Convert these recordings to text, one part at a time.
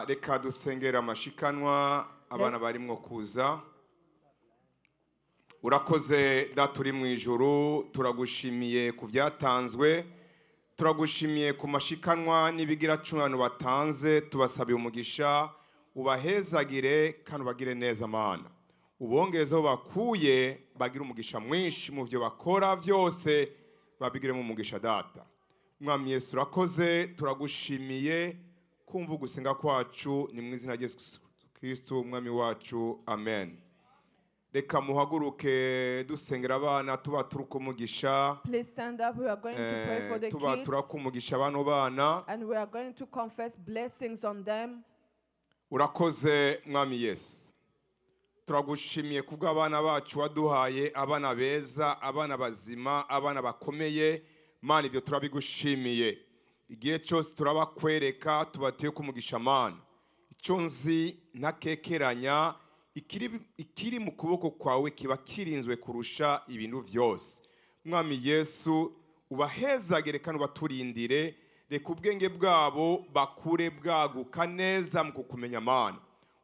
Reka dusengera amashikanwa abana barimwo kuza. Urakoze data uri mu ijuru, turagushimiye ku byatanzwe, turagushimiye ku mashikanwa n'ibigira cumi batanze, tubasabiye umugisha ubahezagire kandi ubagire neza Mana. Ubongerezeho bakuye bagira umugisha mwinshi mu byo bakora byose, babigire mu mugisha data. Mwami Yesu urakoze, turagushimiye kumva gusenga kwacu, ni mu izina rya Yesu Kristo umwami wacu, amen. Reka muhaguruke dusengera abana tuba turukumugisha. Please stand up. We are going to pray for the tuba kids. turakumugisha bano bana. And we are going to confess blessings on them. Urakoze mwami Yesu. Turagushimiye kubwa abana bacu waduhaye, abana beza, abana bazima, abana bakomeye. Mana ibyo turabigushimiye. Igihe cyose turabakwereka tubateye kumugisha Mana. Icyo nzi ntakekeranya, ikiri mu kuboko kwawe kiba kirinzwe kurusha ibintu byose. Mwami Yesu ubahezagire kandi ubaturindire, reka ubwenge bwabo bakure bwaguka neza mu kukumenya Mana.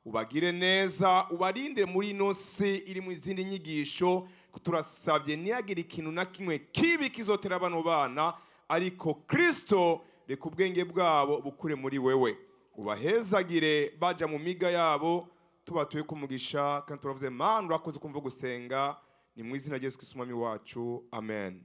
Ubagire neza, ubarindire muri ino si iri mu izindi nyigisho. Turasabye ntihagire ikintu na kimwe kibi kizotera bano bana, ariko Kristo reka ubwenge bwabo bukure muri wewe. Ubahezagire baja mu miga yabo, tubatuye kumugisha kandi turavuze Mana urakoze kumva gusenga, ni mu izina rya Yesu Kristo umwami wacu, amen.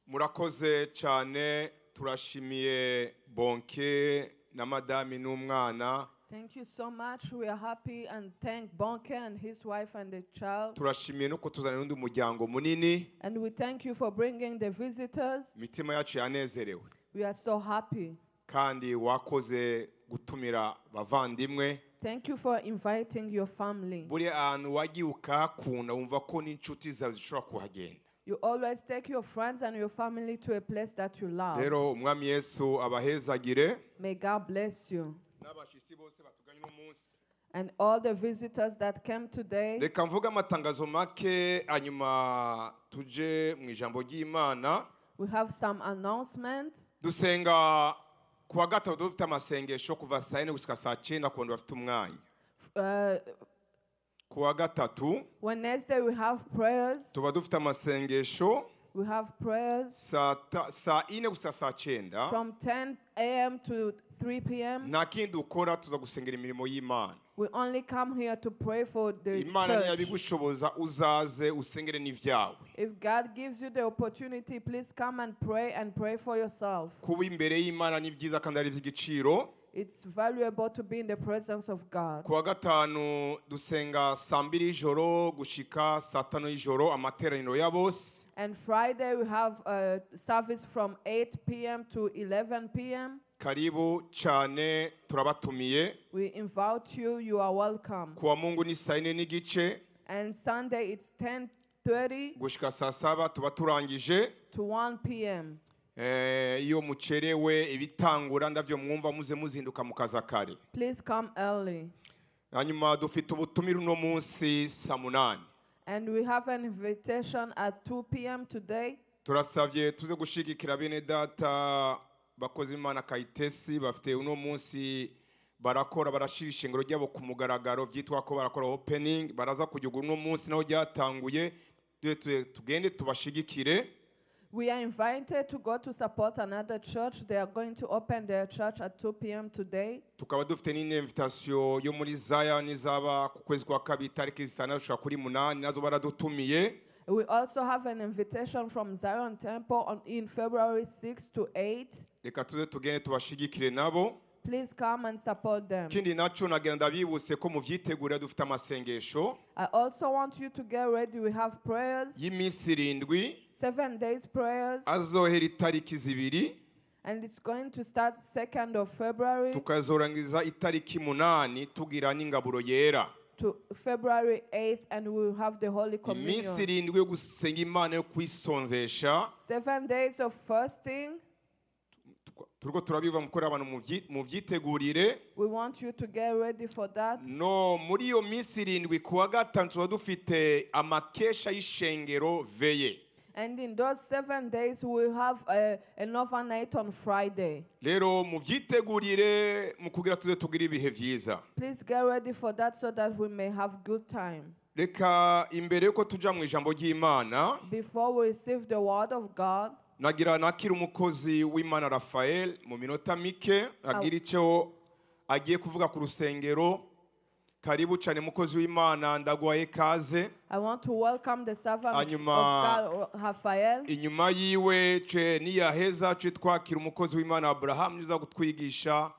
Murakoze cyane, turashimiye Bonke na madame n'umwana. Thank you so much. We are happy and thank Bonke and his wife and the child. Turashimiye nuko tuzana n'undi muryango munini. And we thank you for bringing the visitors. Mitima yacu yanezerewe. We are so happy. Kandi wakoze gutumira bavandimwe. Thank you for inviting your family. Buri ahantu wagiye ukakunda wumva ko n'inshuti zawe zishobora kuhagenda. You always take your friends and your family to a place that you love. Rero umwami Yesu abahezagire. May God bless you. N'abashitsi bose batuganye no munsi. And all the visitors that came today. Reka mvuga amatangazo make anyuma tuje mu ijambo ry'Imana. We have some announcements. Dusenga kuwa gatatu dufite amasengesho kuva saa 4 gushika saa 9 ku bantu bafite umwanya. Kuwa gatatu Wednesday we have prayers. tuba dufite amasengesho. We have prayers saa 4 gushika saa 9 from 10 a.m. to 3 p.m. nta kindi ukora, tuza gusengera imirimo y'Imana. We only come here to pray for the Imana church. ntiyabigushoboza uzaze usengere n'ivyawe. If God gives you the opportunity, please come and pray for yourself. Kuba imbere y'Imana ni byiza kandi ari ivy'igiciro. It's valuable to be in the presence of God. Kuwa gatanu dusenga saa 2 y'ijoro gushika saa 5 y'ijoro amateraniro ya bose. And Friday we have a service from 8 p.m. to 11 p.m. Karibu cyane turabatumiye. We invite you. You are welcome. Kuwa Mungu ni saa 4 n'igice. And Sunday it's 10:30 gushika saa 7 tuba turangije. to 1 p.m. Iyo mucerewe ibitangura ndavyo mwumva muze muzinduka mukaza kare. Please come early. Hanyuma dufite ubutumire uno munsi saa 8. And we have an invitation at 2 p.m. today. Turasavye tuze gushigikira bene data bakoze Imana Kayitesi, bafite uno munsi barakora barashira ishengero ryabo ku mugaragaro, vyitwa ko barakora opening. Baraza kujya uno munsi naho ryatanguye, tugende tubashigikire. We are invited to go to support another church. They are going to open their church at 2 p.m. today. Tukaba dufite n'invitation yo muri Zion izaba ku kwezi kwa kabiri tariki 6 kuri 8, nazo baradutumiye. We also have an invitation from Zion Temple in February 6 to 8. Reka tuze tugende tubashigikire nabo. Please come and support them. Kindi naco nagira ndabibutse ko muvyitegura dufite amasengesho. I also want you to get ready. We have prayers. Y'imisi 7. 7 days prayers. Azohera itariki 2. And it's going to start 2nd of February. Tukazorangiza itariki 8 tugira n'ingaburo yera. To February 8th, and we will have the Holy Imisi Communion. 7 yo gusenga Imana yo kwisonzesha. 7 days of fasting. Turiko turabiva mukora abantu muvyitegurire. We want you to get ready for that. No, muri iyo misi 7 kuwa gatanu tuba dufite amakesha y'ishengero veye. And in those 7 days, we will have an overnight on Friday. rero muvyitegurire mu kugira tuze tugira ibihe vyiza. Please get ready for that so that we may have good time. Reka imbere yuko tuja mu ijambo ry'Imana, Before we receive the word of God, nagira nakira umukozi w'Imana Raphael mu minota mike agira icyo agiye kuvuga ku rusengero. Karibu cyane mukozi w'Imana, ndagwaye kaze. I want to welcome the servant of Hanyuma God, Raphael. inyuma yiwe ce niyaheza ce twakira umukozi w'Imana Abraham niza gutwigisha.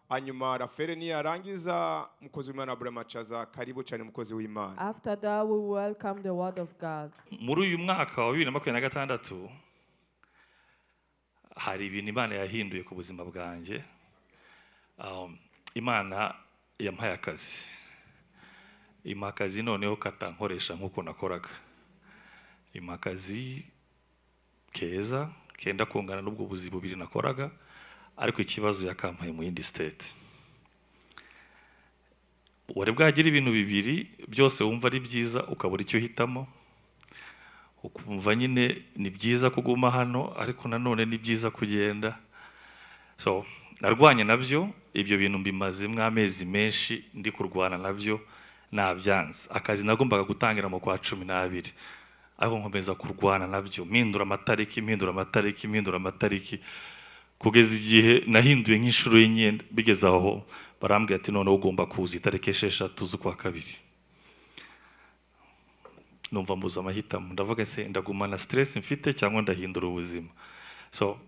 Hanyuma Raphael niyarangiza mukozi w'Imana Abraham acaza. Karibu cyane mukozi w'Imana. After that, we welcome the word of God. Muri uyu mwaka wa 2026 hari ibintu Imana yahinduye ku buzima bwanjye. Imana yampaye akazi. Imakazi noneho katankoresha nkuko nakoraga. Imakazi keza kenda kungana n'ubwo buzi bubiri nakoraga, ariko ikibazo yakampaye mu yindi state. Wari bwagira ibintu bibiri byose wumva ari byiza ukabura icyo hitamo. Ukumva nyine ni byiza kuguma hano, ariko nanone ni byiza kugenda. So narwanye nabyo, ibyo bintu mbimazemo amezi menshi ndi kurwana nabyo, nabyanze. Akazi nagombaga gutangira mu kwa 12, ariko nkomeza kurwana nabyo, mpindura amatariki kugeza igihe nahinduye nk'inshuro y'enye. Bigeze aho barambwira ati none ugomba kuza itariki 6 z'ukwa 2. Numva mbuza amahitamo, ndavuga se ndagumana stress mfite cyangwa ndahindura ubuzima. So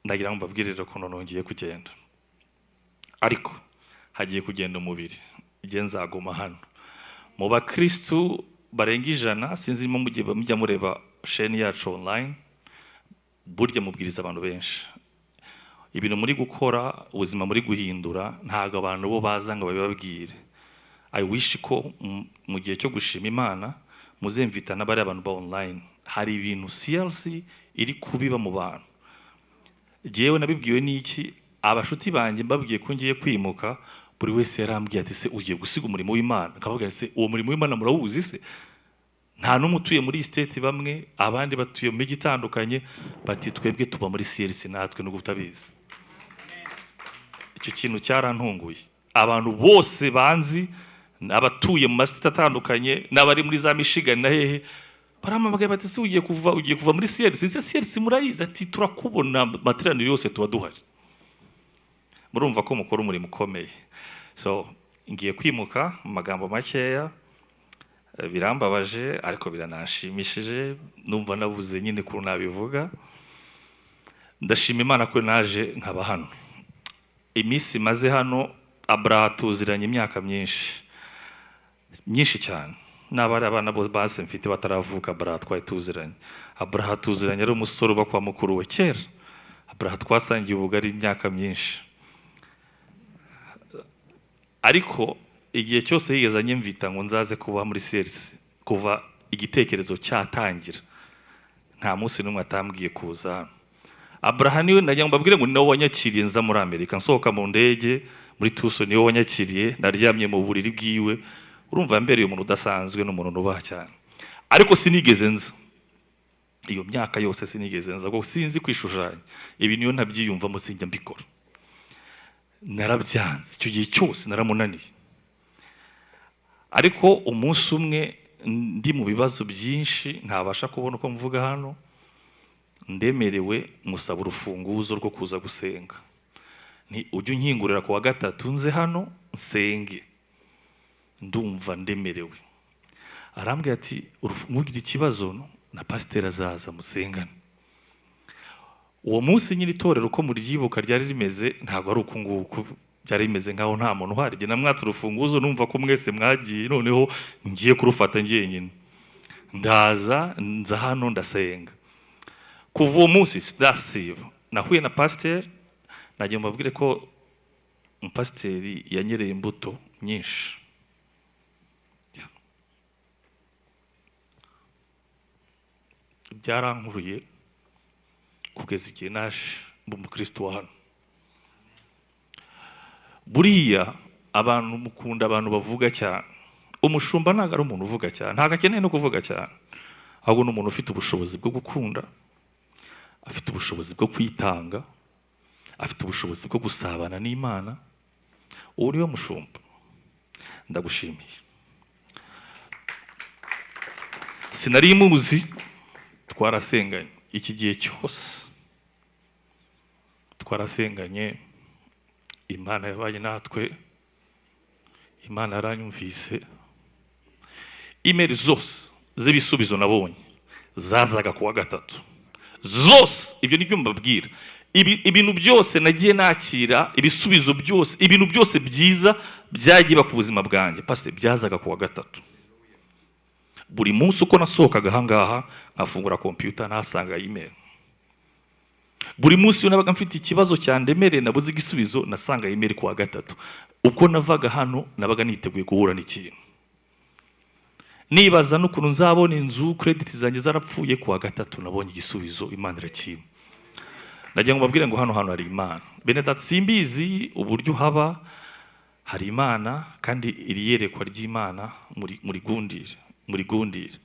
ndagira ngo mbabwirire ko nonongeye kugenda, ariko hagiye kugenda umubiri. Igihe nzaguma hano mu bakristu barenga 100, sinzi mu mugiye mujya mureba chaîne yacu online, burya mubwiriza abantu benshi. Ibintu muri gukora, ubuzima muri guhindura, ntago abantu bo baza ngo babibabwire. I wish ko mu gihe cyo gushima Imana muzemvita n'abari abantu ba online. Hari ibintu CLC iri kubiba mu bantu. Jewe nabibwiwe n'iki, abashuti banjye mbabwiye ko ngiye kwimuka, buri wese yarambwiye ati se ugiye gusiga umurimo w'Imana. Akavuga se uwo murimo w'Imana murawuzi se? Nta numwe utuye muri state bamwe, abandi batuye mu gitandukanye, bati twebwe tuba muri CLC natwe no gutabizi. Icyo kintu cyarantunguye. Abantu bose banzi, abatuye mu mastate atandukanye, n'abari muri za Michigan na hehe, baramamagaye bati se ugiye kuva muri CLC? Se CLC murayizi? Ati turakubona materaniro yose tuba duhari. Murumva ko mukora umurimo ukomeye. So ngiye kwimuka mu magambo makeya, birambabaje ariko biranashimishije. Numva nabuze nyine ko nabivuga. Ndashima Imana ko naje nkaba hano. Iminsi maze hano, Abraham tuziranye imyaka myinshi cyane. N'abari abana bo base mfite bataravuka Abraham twari tuziranye. Abraham tuziranye ari umusore uba kwa mukuru we kera. Abraham twasangiye ubugari imyaka myinshi. Ariko igihe cyose yigeze anyemvita ngo nzaze kuba muri CLC, kuva igitekerezo cyatangira, nta munsi n'umwe atambwiye kuza. Abraham niwe najya ngo mbabwire ngo ni nawe wanyakiriye nza muri Amerika, nsohoka mu ndege muri Tucson, niwe wanyakiriye, naryamye mu buriri bwiwe. Urumva mbere umuntu udasanzwe n'umuntu nubaha cyane. Ariko sinigeze nza iyo myaka yose, sinigeze nza ngo sinzi kwishushanya. Ibi niyo ntabyiyumvamo, sinjya mbikora. Narabyanze icyo gihe cyose, naramunaniye. Ariko umunsi umwe ndi mu bibazo byinshi, ntabasha kubona uko mvuga hano, ndemerewe musaba urufunguzo rwo kuza gusenga. Ni ujye unkingurira ku wa 3 nze hano nsenge. Ndumva ndemerewe. Arambwira ati mugira ikibazo na pasteur azaza musengane. Uwo munsi nyiri itorero uko muryibuka ryari rimeze, ntago ari uko nguko byari rimeze, nkaho nta muntu uhari. Jye namwatse urufunguzo, numva ko mwese mwagiye, noneho ngiye kurufata njyenyine. Nza hano ndasenga. Kuva uwo munsi sidasiba, nahuye na pasteur, nagiye mbabwire ko umupasiteri yanyereye imbuto nyinshi. Byarankuruye kugeza igihe naje umukristo wa hano. Buriya abantu mukunda abantu bavuga cyane. Umushumba ntago ari umuntu uvuga cyane, ntago akeneye no kuvuga cyane. ahubwo ni umuntu ufite ubushobozi bwo gukunda, afite ubushobozi bwo kwitanga, afite ubushobozi bwo gusabana n'Imana. Uwo niwe mushumba. Ndagushimiye. Sinari muzi, twarasenganye iki gihe cyose, twarasenganye, Imana yabaye natwe, Imana yaranyumvise. Email zose z'ibisubizo nabonye zazaga kuwa gatatu, zose. Ibyo nibyo mbabwira, ibintu byose nagiye nakira, ibisubizo byose, ibintu byose byiza byagiye ku buzima bwanjye pastor, byazaga kuwa gatatu. Buri munsi uko nasohokaga ahangaha nkafungura computer nahasanga email. Buri munsi iyo nabaga mfite ikibazo cyandemereye nabuze igisubizo nasanga email kuwa gatatu. Uko navaga hano nabaga niteguye guhura n'ikintu. Nibaza n'ukuntu nzabona inzu, credit zanjye zarapfuye, kuwa gatatu nabonye igisubizo, Imana irakimpa. Nagira ngo mbabwire ngo hano hari Imana. Bene simbizi uburyo haba, hari Imana kandi iri yerekwa ry'Imana muri gundire.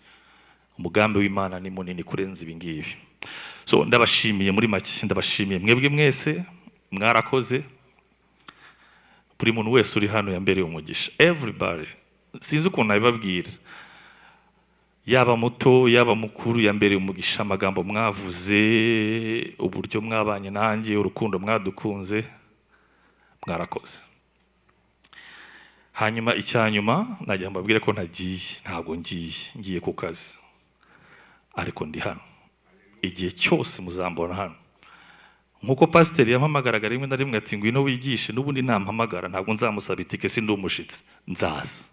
Umugambi w'Imana ni munini kurenza ibi ngibi. So ndabashimiye muri make, ndabashimiye mwebwe mwese mwarakoze. Buri muntu wese uri hano yambereye umugisha. Everybody. Sinzi ukuntu nabibabwira. Yaba muto, yaba mukuru, yambereye umugisha. Amagambo mwavuze, uburyo mwabanye nanjye, urukundo mwadukunze, mwarakoze. Hanyuma icyanyuma nagira mbabwire ko ntabwo ngiye ku kazi, ariko ndi hano. Igihe cyose muzambona hano. Nkuko pastor yampamagaraga rimwe na rimwe ati ngwino wigishe, n'ubundi nampamagara ntabwo nzamusaba itike, sindi umushitsi, nzaza.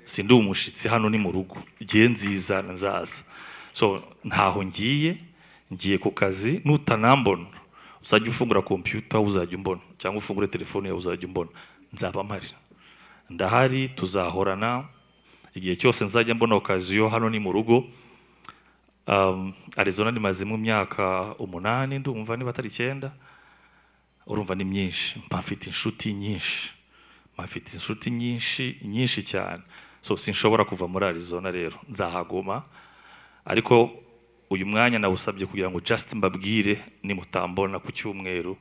Sindi umushitsi, hano ni mu rugo, igihe nziza nzaza. So ntaho ngiye ku kazi. Nutanambona uzajya ufungura computer uzajya umbona, cyangwa ufungure telefone yawe uzajya umbona. Nzaba mpari, ndahari, tuzahorana. Igihe cyose nzajya mbona okaziyo, hano ni mu rugo. Arizona nimaze mu myaka 8 ndumva niba atari 9. Urumva ni myinshi, mfite inshuti nyinshi cyane. So sinshobora kuva muri Arizona, rero nzahagoma. Ariko uyu mwanya nawusabye kugira ngo just mbabwire, nimutambona ku cyumweru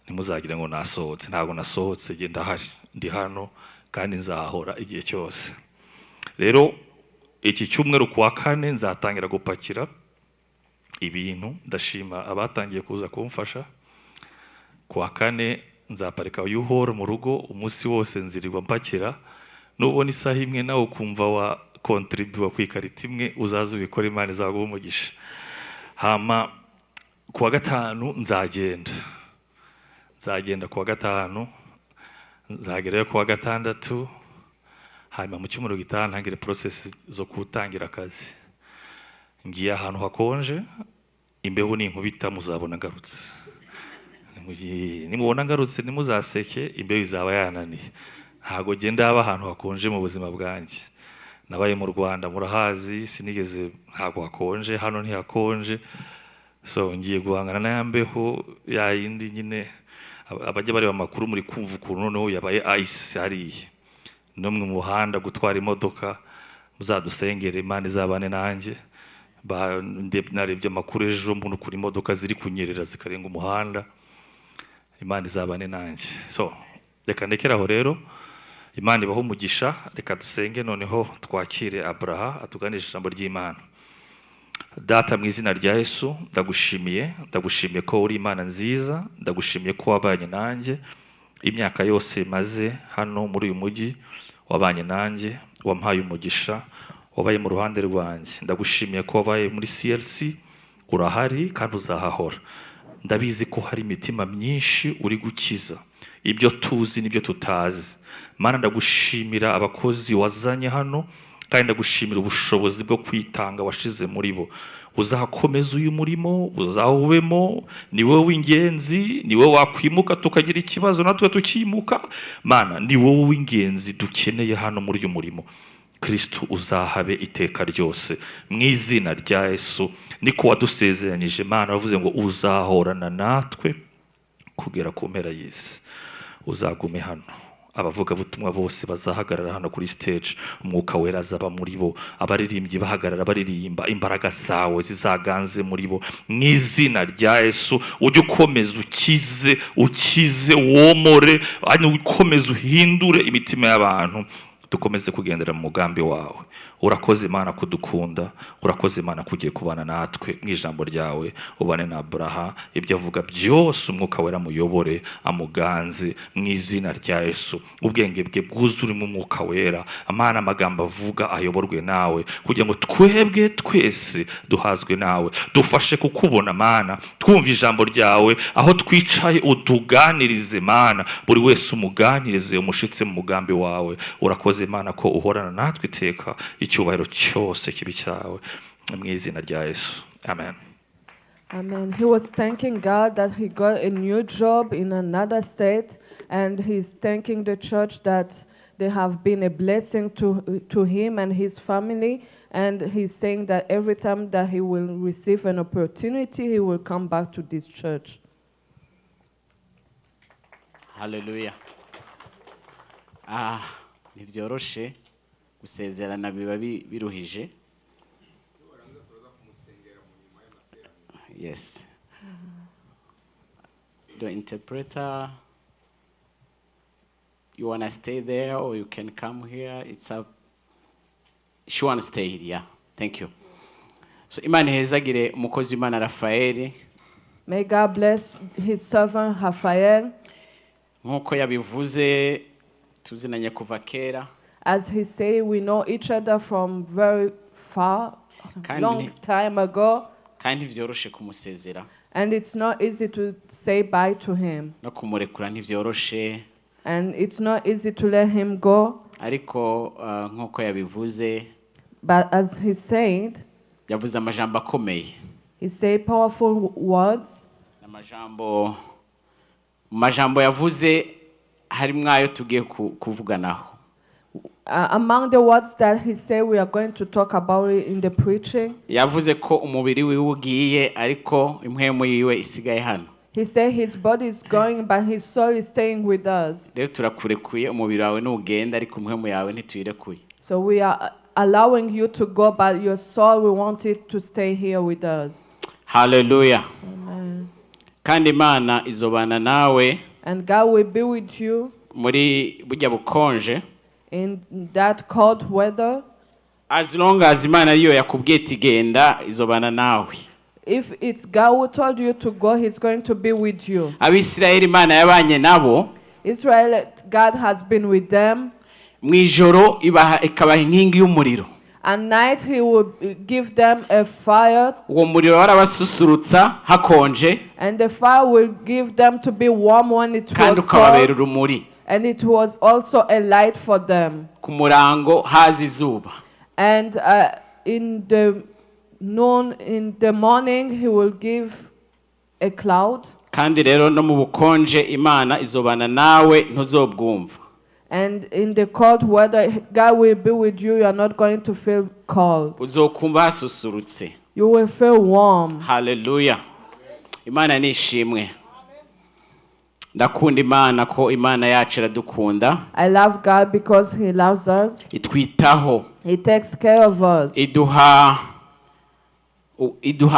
ntimuzagira ngo nasohotse. Ntabwo nasohotse, genda hari, ndi hano kandi nzahora igihe cyose. Rero iki cyumweru kuwa 4 nzatangira gupakira ibintu. Ndashima abatangiye kuza kumfasha. Kuwa 4 nzaparika yuhora mu rugo, umunsi wose nzirirwa mpakira. Nubona isaha imwe nawe ukumva wa contribute ku ikarita imwe, uzaza ubikora, Imana izaguha umugisha. Hama kuwa 5 nzagenda kuwa 5, nzagerayo kuwa 6. Hanyuma mu cyumweru gitaha ntangire process zo kutangira akazi. Ngiye ahantu hakonje, imbeho ninkubita muzabona ngarutse. Nimubona ngarutse nimuzaseke, imbeho izaba yananiye. Ntago genda aba ahantu hakonje mu buzima bwanjye. Nabaye mu Rwanda murahazi, sinigeze ntago hakonje, hano ntihakonje. So ngiye guhangana na yambeho ya yindi nyine abajya bari amakuru muri kumva ukuntu noneho yabaye ice hariye. Nomwe mu muhanda gutwara imodoka, muzadusengere, Imana izabane nanjye. Narebye amakuru ejo mbona kuri imodoka ziri kunyerera zikarenga umuhanda. Imana izabane nanjye. So reka ndekeraho rero. Imana ibaho umugisha. Reka dusenge noneho twakire Abraha atuganisha ijambo ry'Imana. Data, mu izina rya Yesu ndagushimiye ko uri Imana nziza. Ndagushimiye ko wabanye nanjye imyaka yose maze hano muri uyu mujyi. Wabanye nanjye, wampaye umugisha, wabaye mu ruhande rwanjye. Ndagushimiye ko wabaye muri CLC, urahari kandi uzahahora. Ndabizi ko hari imitima myinshi uri gukiza, ibyo tuzi n'ibyo tutazi. Mana, ndagushimira abakozi wazanye hano, kandi ndagushimira ubushobozi bwo kwitanga washize muri bo. Uzakomeza uyu murimo, uzawubemo. Ni wowe w'ingenzi, ni wowe wakwimuka tukagira ikibazo natwe tukimuka. Mana, ni wowe w'ingenzi dukeneye hano muri uyu murimo. Kristo uzahabe iteka ryose. Mu izina rya Yesu niko wadusezeranyije. Mana, wavuze ngo uzahorana natwe kugera ku mpera y'isi. Uzagume hano. abavugabutumwa bose bazahagarara hano kuri stage, umwuka wera azaba muri bo, abaririmbyi bahagarara baririmba, imbaraga zawe zizaganze muri bo mu izina rya Yesu. Ujye ukomeza ukize womore, ukomeze uhindure imitima y'abantu, dukomeze kugendera mu mugambi wawe. Urakoze Imana kudukunda, urakoze Imana kugiye kubana natwe mu ijambo ryawe, ubane na Abraha, ibyo avuga byose umwuka wera muyobore, amuganze mu izina rya Yesu. Ubwenge bwe bwuzure mu mwuka wera, Imana amagambo avuga ayoborwe nawe, kugira ngo twebwe twese duhazwe nawe. Dufashe kukubona Mana, twumva ijambo ryawe, aho twicaye utuganirize Mana, buri wese umuganirize, umushitse mu mugambi wawe. Urakoze Imana ko uhorana natwe iteka, icyubahiro cyose kibi cyawe mu izina rya Yesu. Amen. Amen. He was thanking God that he got a new job in another state, and he's thanking the church that they have been a blessing to him and his family. And he's saying that every time that he will receive an opportunity, he will come back to this church. Hallelujah. Nivyoroshe gusezerana biba biruhije. Yes. The interpreter, you want to stay there or you can come here? It's up. She want to stay here. Yeah. Thank you. So Imana hezagire umukozi Imana Rafael. May God bless his servant Raphael. Nkuko yabivuze tuzinanye kuva kera. As he say, we know each other from very far, long time ago. Kandi vyoroshe kumusezera. And it's not easy to say bye to him. No kumurekura ntivyoroshe. And it's not easy to let him go. Ariko nkuko yabivuze. But as he said, yavuze amajambo akomeye. He said powerful words. Amajambo yavuze harimwo ayo tugiye kuvuganaho. Among the words that he said, we are going to talk about it in the preaching. Yavuze ko umubiri wiwe ugiye ariko impwemu yiwe isigaye hano. He said his body is going but his soul is staying with us. Rero turakurekuye umubiri wawe n'ugenda ariko impwemu yawe ntituyirekuye. So we are allowing you to go, but your soul, we want it to stay here with us. Hallelujah. Amen. Kandi Imana izobana nawe. And God will be with you. Muri bujya bukonje. In that cold weather. As long as Imana iyo yakubwiye tigenda izobana nawe. If it's God who told you to go, he's going to be with you. Abisirayeli Imana yabanye nabo. Israel, God has been with them. Mwijoro ikabaha inkingi y'umuriro. At night he will give them a fire. Uwo muriro warabasusurutsa hakonje. And the fire will give them to be warm when it was kandi ukababera urumuri. And it was also a light for them. Ku murango haza izuba. And in the noon, in the morning, he will give a cloud. Kandi rero no mu bukonje Imana izobana nawe ntuzobwumva. And in the cold weather, God will be with you. You are not going to feel cold. Uzokumva hasusurutse. You will feel warm. Hallelujah. Imana nishimwe. Ndakunda Imana ko Imana yacu iradukunda. I love God because he loves us. Itwitaho. He takes care of us. Iduha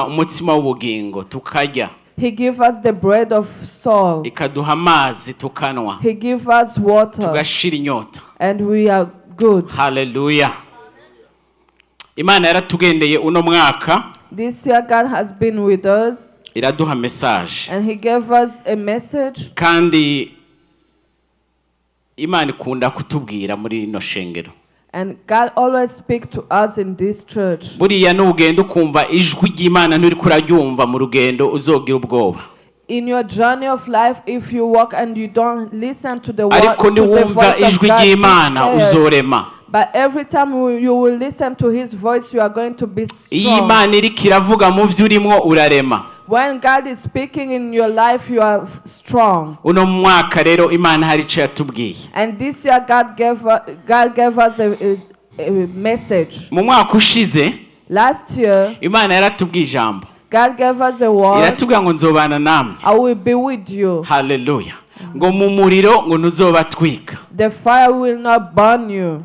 umutsima w'ubugingo tukarya. He gives us the bread of soul. Ikaduha amazi tukanwa. He gives us water. Tugashira inyota. And we are good. Hallelujah. Imana yaratugendeye uno mwaka. This year God has been with us. Iraduha message. And he gave us a message. Kandi Imana ikunda kutubwira muri no shengero. And God always speaks to us in this church. Buriya n'ugenda ukumva ijwi ry'Imana nturi kuraryumva mu rugendo uzogira ubwoba. In your journey of life, if you walk and you don't listen to the word, ariko niwumva ijwi ry'Imana uzorema. But every time you will listen to his voice, you are going to be strong. Iyo Imana iriko iravuga mu vyo urimo urarema. When God is speaking in your life, you are strong. Uno mwaka rero Imana hari icyo yatubwiye. And this year God gave us a message. Mu mwaka ushize, last year, Imana yaratubwiye ijambo. God gave us a word. Iratubwira ngo nzobana namwe. I will be with you. Hallelujah. Ngo mu muriro ngo ntuzobatwika. The fire will not burn you.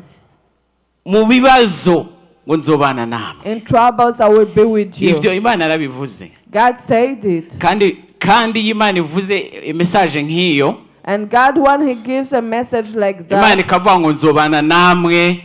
mu bibazo ngo nzobana nawe. In troubles I will be with you. Ivyo Imana yarabivuze. God said it. kandi Imana ivuze message nk'iyo, And God, when he gives a message like Imana that, ikavuga ngo nzobana namwe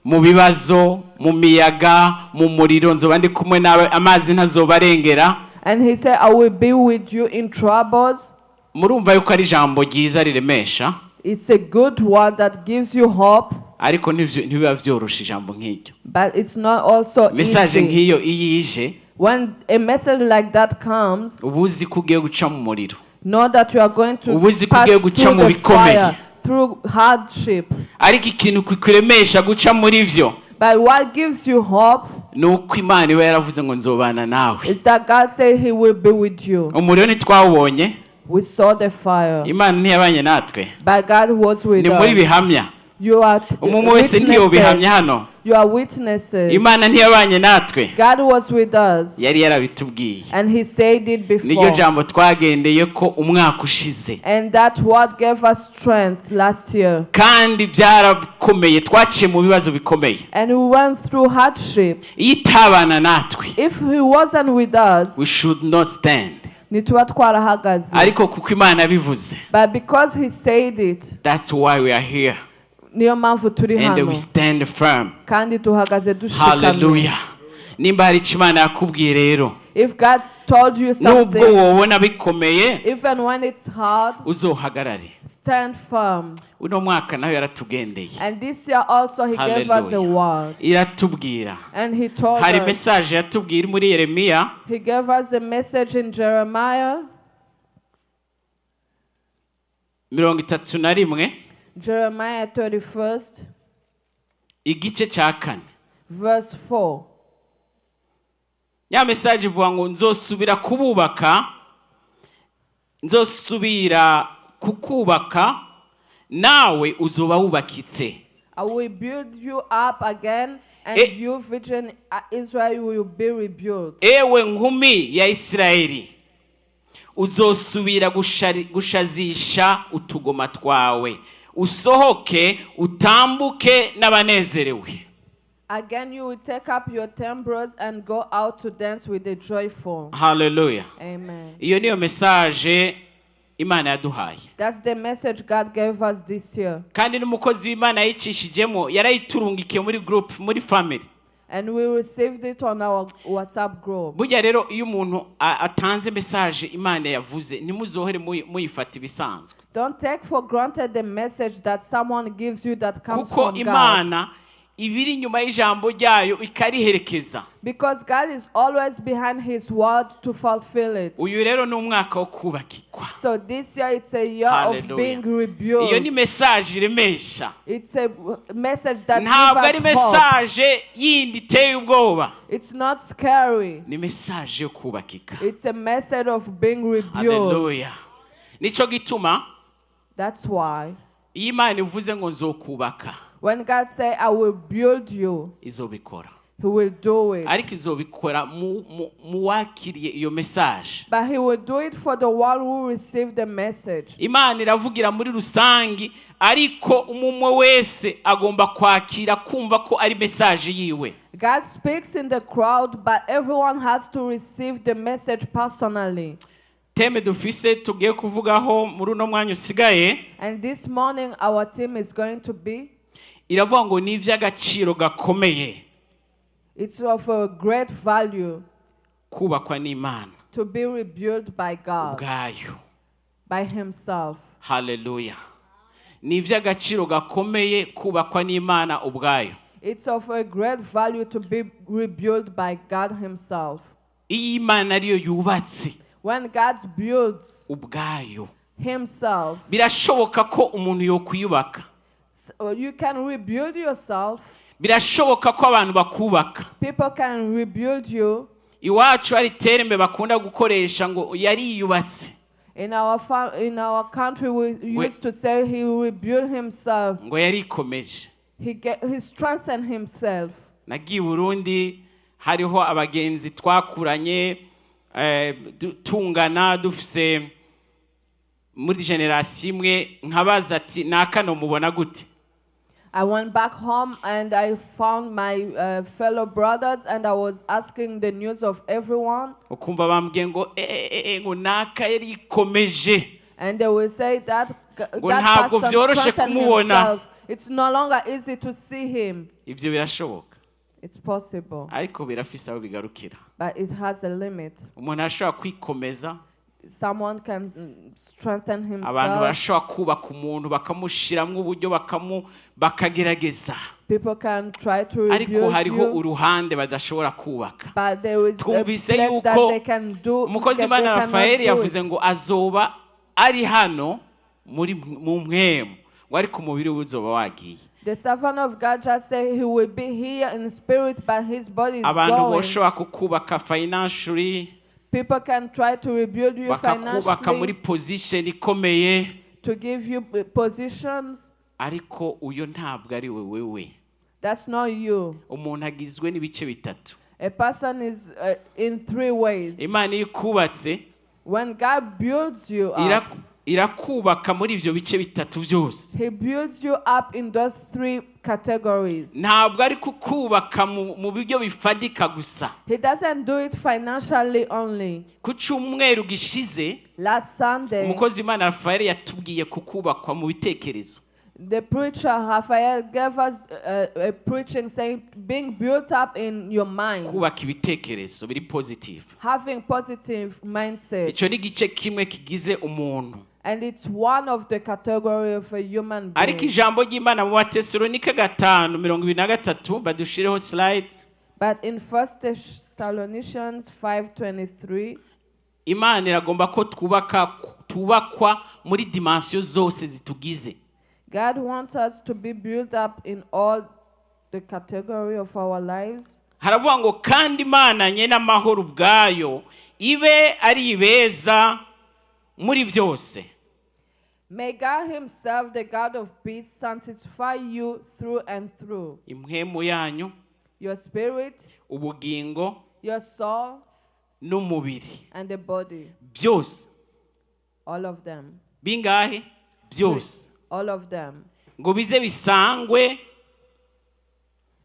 mu bibazo, mu miyaga, mu muriro, nzoba ndi kumwe nawe, amazi ntazobarengera. and he said, I will be with you in troubles. Murumva yuko ari ijambo ryiza riremesha, It's a good word that gives you hope, ariko ntibiba vyorosha ijambo nk'iryo. but it's not also Message easy. nk'iyo iyije, When a message like that comes, ubuzi ko ugiye guca mu muriro, know that you are going to ubuzi ko pass ugiye guca through mu the bikomeye, fire, through hardship. ariko ikintu kikuremesha guca muri vyo But what gives you hope nuko Imana iba yaravuze ngo nzobana nawe. is that God said he will be with you. Umuriro ntitwawubonye, We saw the fire, Imana ntiyabanye natwe. but God was with Ni muri us. bihamya, You are umwe wese ntiyo bihamya witnesses. hano. You are witnesses. Imana ntiyabanye natwe, God was with us, yari yarabitubwiye. and he said it Niryo before. jambo twagendeye ko umwaka ushize, And that word gave us strength last year. kandi byarakomeye, twaciye mu bibazo bikomeye. And we went through hardship. Iyo itabana natwe, If he wasn't with us, we should not stand. ntituba twarahagaze. Ariko kuko Imana yabivuze, But because he said it, that's why we are here, niyo mpamvu turi and hano we stand firm. kandi tuhagaze dushikamye. Hallelujah. Nimba hari icyo Imana yakubwiye rero, If God told you nubwo something, wobona bikomeye, even when it's hard, uzohagarare. stand firm. Uno mwaka nawe yaratugendeye, And this year also he gave us a Hallelujah. word. iratubwira. And he told Hari us, message yatubwiye iri muri Yeremiya he gave us a message in Jeremiah 31, Jeremiah 31st, igice cya 4. verse 4. Ya message ivuga ngo nzosubira kububaka, nzosubira kukubaka, nawe uzoba wubakitse. I will build you up again, and Eh. you, virgin Israel, will be rebuilt. Ewe nkumi ya Isirayeli, uzosubira gushazisha utugoma twawe, usohoke utambuke n'abanezerewe. Again, you will take up your timbrels and go out to dance with the joyful. Hallelujah. Amen. Iyo niyo message Imana yaduhaye, That's the message God gave us this year. kandi n'umukozi w'Imana yicishijemo yarayiturungikiye muri group, muri family. And we received it on our WhatsApp group. Burya rero iyo umuntu atanze message Imana yavuze, ntimuzohere muyifata ibisanzwe, Don't take for granted the message that someone gives you that comes kuko from God. Imana ibiri nyuma y'ijambo ryayo ikariherekeza. Because God is always behind his word to fulfill it. Uyu rero ni umwaka wo kubakirwa. So this year it's a year Hallelujah. of being Iyo rebuilt. ni message iremesha, It's a message that ntabwo ari gives us hope. message yindi iteye ubwoba, It's not scary. ni message yo kubakika. It's a message of being rebuilt. Hallelujah. Nico gituma That's why iyo Imana ivuze ngo nzokubaka, when God say, I will build you, izobikora. he will do it. Ariko izobikora mu wakiriye iyo message. But he will do it for the one who received the message. Imana iravugira muri rusangi, ariko umumwe wese agomba kwakira kumva ko ari message yiwe. God speaks in the crowd, but everyone has to receive the message personally. Teme dufise tugiye kuvugaho muri uno mwanya usigaye, And this morning our team is going to be, iravuga ngo ni iby'agaciro gakomeye it's of a great value kubakwa n'Imana to be rebuilt by God, ubwayo. by himself. Hallelujah. Ni iby'agaciro gakomeye kubakwa n'Imana ubwayo. It's of a great value to be rebuilt by God himself. Iyo Imana ariyo yubatse When God builds ubwayo, himself, birashoboka ko umuntu yokwiyubaka, so you can rebuild yourself. birashoboka ko abantu bakubaka. People can rebuild you. Iwacu hari terme bakunda gukoresha ngo yariyubatse, In our country, we used to say he rebuilt himself. ngo yarikomeje. He strengthened himself. Nagiye Burundi, hariho abagenzi twakuranye, tungana dufise muri generation imwe nkabaza ati nakano mubona gute. I went back home and I found my fellow brothers and I was asking the news of everyone. Ukumva bambwiye ngo ngo naka yari ikomeje. And they will say that ntabwo person byoroshe strengthened kumubona. himself. It's no longer easy to see him. Ibyo birashoboka. It's possible. Ariko birafise aho bigarukira. But it has a limit. Umuntu ashobora kwikomeza. Someone can strengthen Abantu himself. barashobora kubaka umuntu bakamushiramwe uburyo bakagerageza. People can try to Ariko rebuild hariho you. uruhande badashobora kubaka. But there is a Twumvise place that yuko they can do. umukozi that w'Imana they cannot Rafael do yavuze it. ngo azoba ari hano muri mu mpwemu ngo ariko umubiri we uzoba wagiye. The servant of God just said he will be here in spirit, but his body is Abantu going. boshobora kukubaka financially, People can try to rebuild you bakakubaka muri financially, position ikomeye, to give you positions. ariko uyo ntabwo ari wewe. That's not you. Umuntu agizwe n'ibice bitatu. A person is in three ways. Imana iyo ikubatse When God builds you up, irakubaka muri ivyo bice bitatu byose. He builds you up in those three categories. Ntabwo ari kukubaka mu buryo bifadika gusa. He doesn't do it financially only. Ku cyumweru gishize Last Sunday, umukozi w'Imana Rafael yatubwiye kukubakwa mu bitekerezo. the preacher Raphael gave us a preaching saying being built up in your mind, Kubaka ibitekerezo biri positive. having positive mindset. Ico ni igice kimwe kigize umuntu. And it's one of the category of a human Ariko being. ijambo ry'Imana mu Batesalonika 5:23 badushireho slide. But in 1 Thessalonians 5:23, Imana iragomba ko tubakwa muri dimension zose zitugize. God wants us to be built up in all the category of our lives. Haravuga ngo kandi Imana nyene amahoro ubwayo ibe ari ibeza muri byose. May God himself, the God of peace, sanctify you through and through. Impwemu yanyu, Your spirit, ubugingo your soul, n'umubiri. and the body. Byose. All of them. Bingahe? Byose. All of them. Ngo bize bisangwe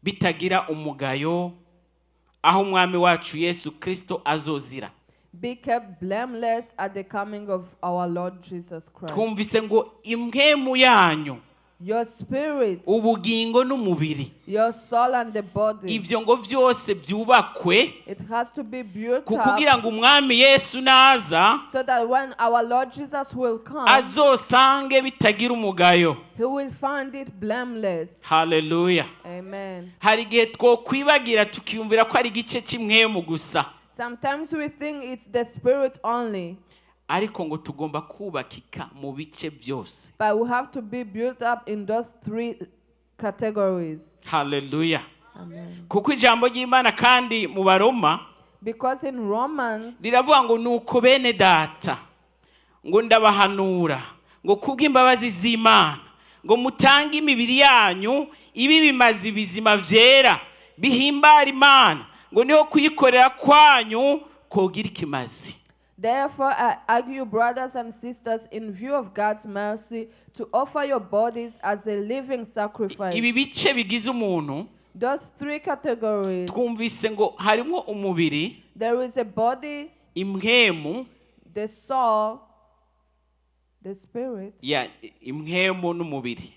bitagira umugayo aho umwami wacu Yesu Kristo azozira. Be kept blameless at the coming of our Lord Jesus Christ. Twumvise ngo impwemu yanyu, Your spirit, ubugingo n'umubiri, your soul, and the body. ivyo ngo byose byubakwe It has to be built kukugira up ngo umwami Yesu naza so that when our Lord Jesus will come, azosange bitagira umugayo. he will find it blameless. Hallelujah. Amen. Hari igihe twokwibagira tukiyumvira ko ari igice cy'impwemu gusa, Sometimes we think it's the spirit only, ariko ngo tugomba kubakika mu bice byose. but we have to be built up in those three categories. Hallelujah. Amen. Kuko ijambo ry'Imana kandi mu Baroma Because in Romans, riravuga ngo nuko bene data ngo ndabahanura ngo kubw'imbabazi z'Imana ngo mutange imibiri yanyu ibi bimazi bizima vyera bihimbara Imana ngo niho kuyikorera kwanyu kogira ikimazi. therefore, I argue, brothers and sisters, in view of God's mercy, to offer your bodies as a living sacrifice. Ibi bice bigize umuntu Those three categories. twumvise ngo harimo umubiri, There is a body, impwemu the soul, the spirit. ya impwemu n'umubiri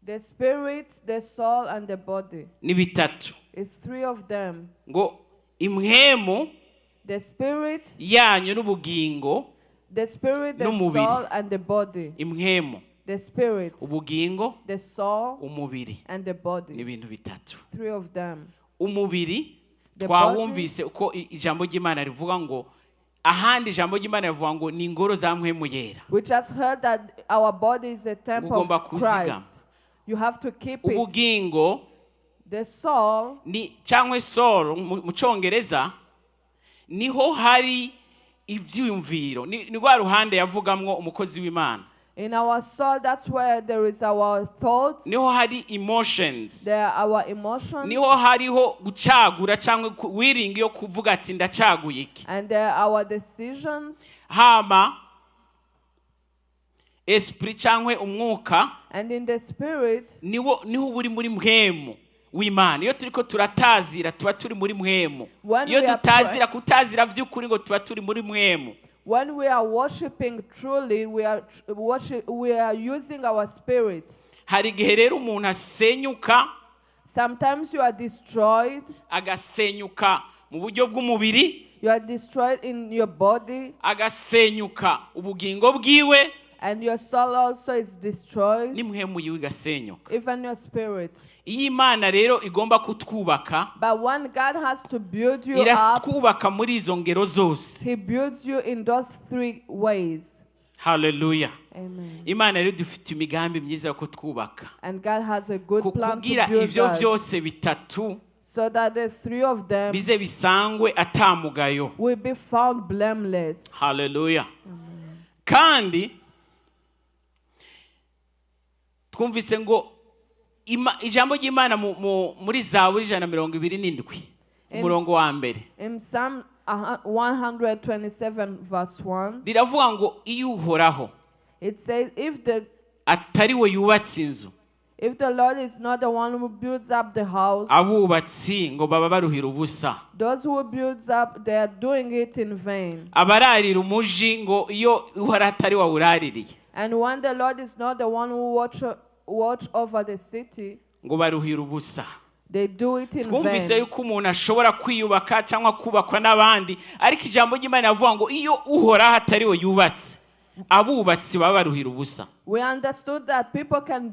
The spirit, the soul, and the body. ni bitatu. It's three of them. Ngo impwemu The spirit, yanyu n'ubugingo, the spirit, the N'umubiri. soul, and the body. impwemu, The spirit, ubugingo, the soul, umubiri and the ni body. ibintu bitatu. Three of them. Umubiri The twawumvise uko ijambo ry'Imana rivuga ngo ahandi ijambo ry'Imana rivuga ngo ni ingoro za mpwemu yera. We just heard that our body is a temple Ugomba of kuzigama. Christ. You have to keep it. Ubugingo The soul, ni cyangwa soul mu Cyongereza niho hari ibyiyumviro, ni rwa ruhande yavugamwo umukozi w'Imana. in our soul, that's where there is our thoughts, Niho hari emotions, there are our emotions, niho hariho gucagura cyangwa wiringi yo kuvuga ati ndacaguye iki. and there are our decisions. Hama esprit cyangwa umwuka And in the spirit, niho buri muri mpwemu w'Imana. Iyo turiko turatazira tuba turi muri mpwemu. When Iyo we are tutazira kutazira vy'ukuri ngo tuba turi muri mpwemu. when we are worshiping truly, we are using our spirit. Hari igihe rero umuntu asenyuka, Sometimes you are destroyed. agasenyuka mu buryo bw'umubiri, You are destroyed in your body, agasenyuka ubugingo bwiwe, and your soul also is destroyed. n'impwemu yiwe igasenyuka. Even your spirit. Iyo Imana rero igomba kutwubaka, But when God has to build you up, iratwubaka muri izo ngero zose. He builds you in those 3 ways. Hallelujah. Amen. Imana rero dufite imigambi myiza yo kutwubaka, And God has a good plan to kukugira build ivyo us, byose bitatu so that the 3 of them bize bisangwe atamugayo. will be found blameless. Hallelujah. Kandi twumvise ngo ijambo ry'Imana muri Zaburi 127 umurongo wa mbere In Psalm 127 verse 1, riravuga ngo iyo Uhoraho it says, atari we yubatse inzu, if the Lord is not the one who builds up the house, abubatsi ngo baba baruhira ubusa. those who builds up, they are doing it in vain. Abararira umuji ngo iyo Uhoraho atari wawuraririye, And when the Lord is not the one who watch over the city, ngo baruhira ubusa. they do it in Twumvise vain. yuko umuntu ashobora kwiyubaka cyangwa kubakwa n'abandi, ariko ijambo ry'Imana rivuga ngo iyo Uhoraho atari we yubatse, abubatsi baba baruhira ubusa. We understood that people can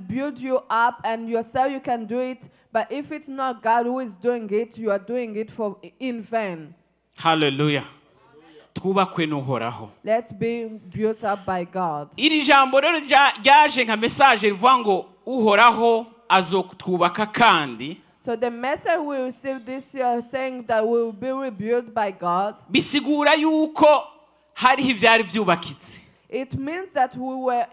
build you up, and yourself you can do it, but if it's not God who is doing it, you are doing it in vain. Hallelujah. Twubakwe n'Uhoraho. Let's be built up by God. Iri jambo rero ryaje nka message rivuga ngo Uhoraho azotwubaka kandi. So the message we received this year saying that we will be rebuilt by God, bisigura yuko hariho ivyari vyubakitse. it means that we were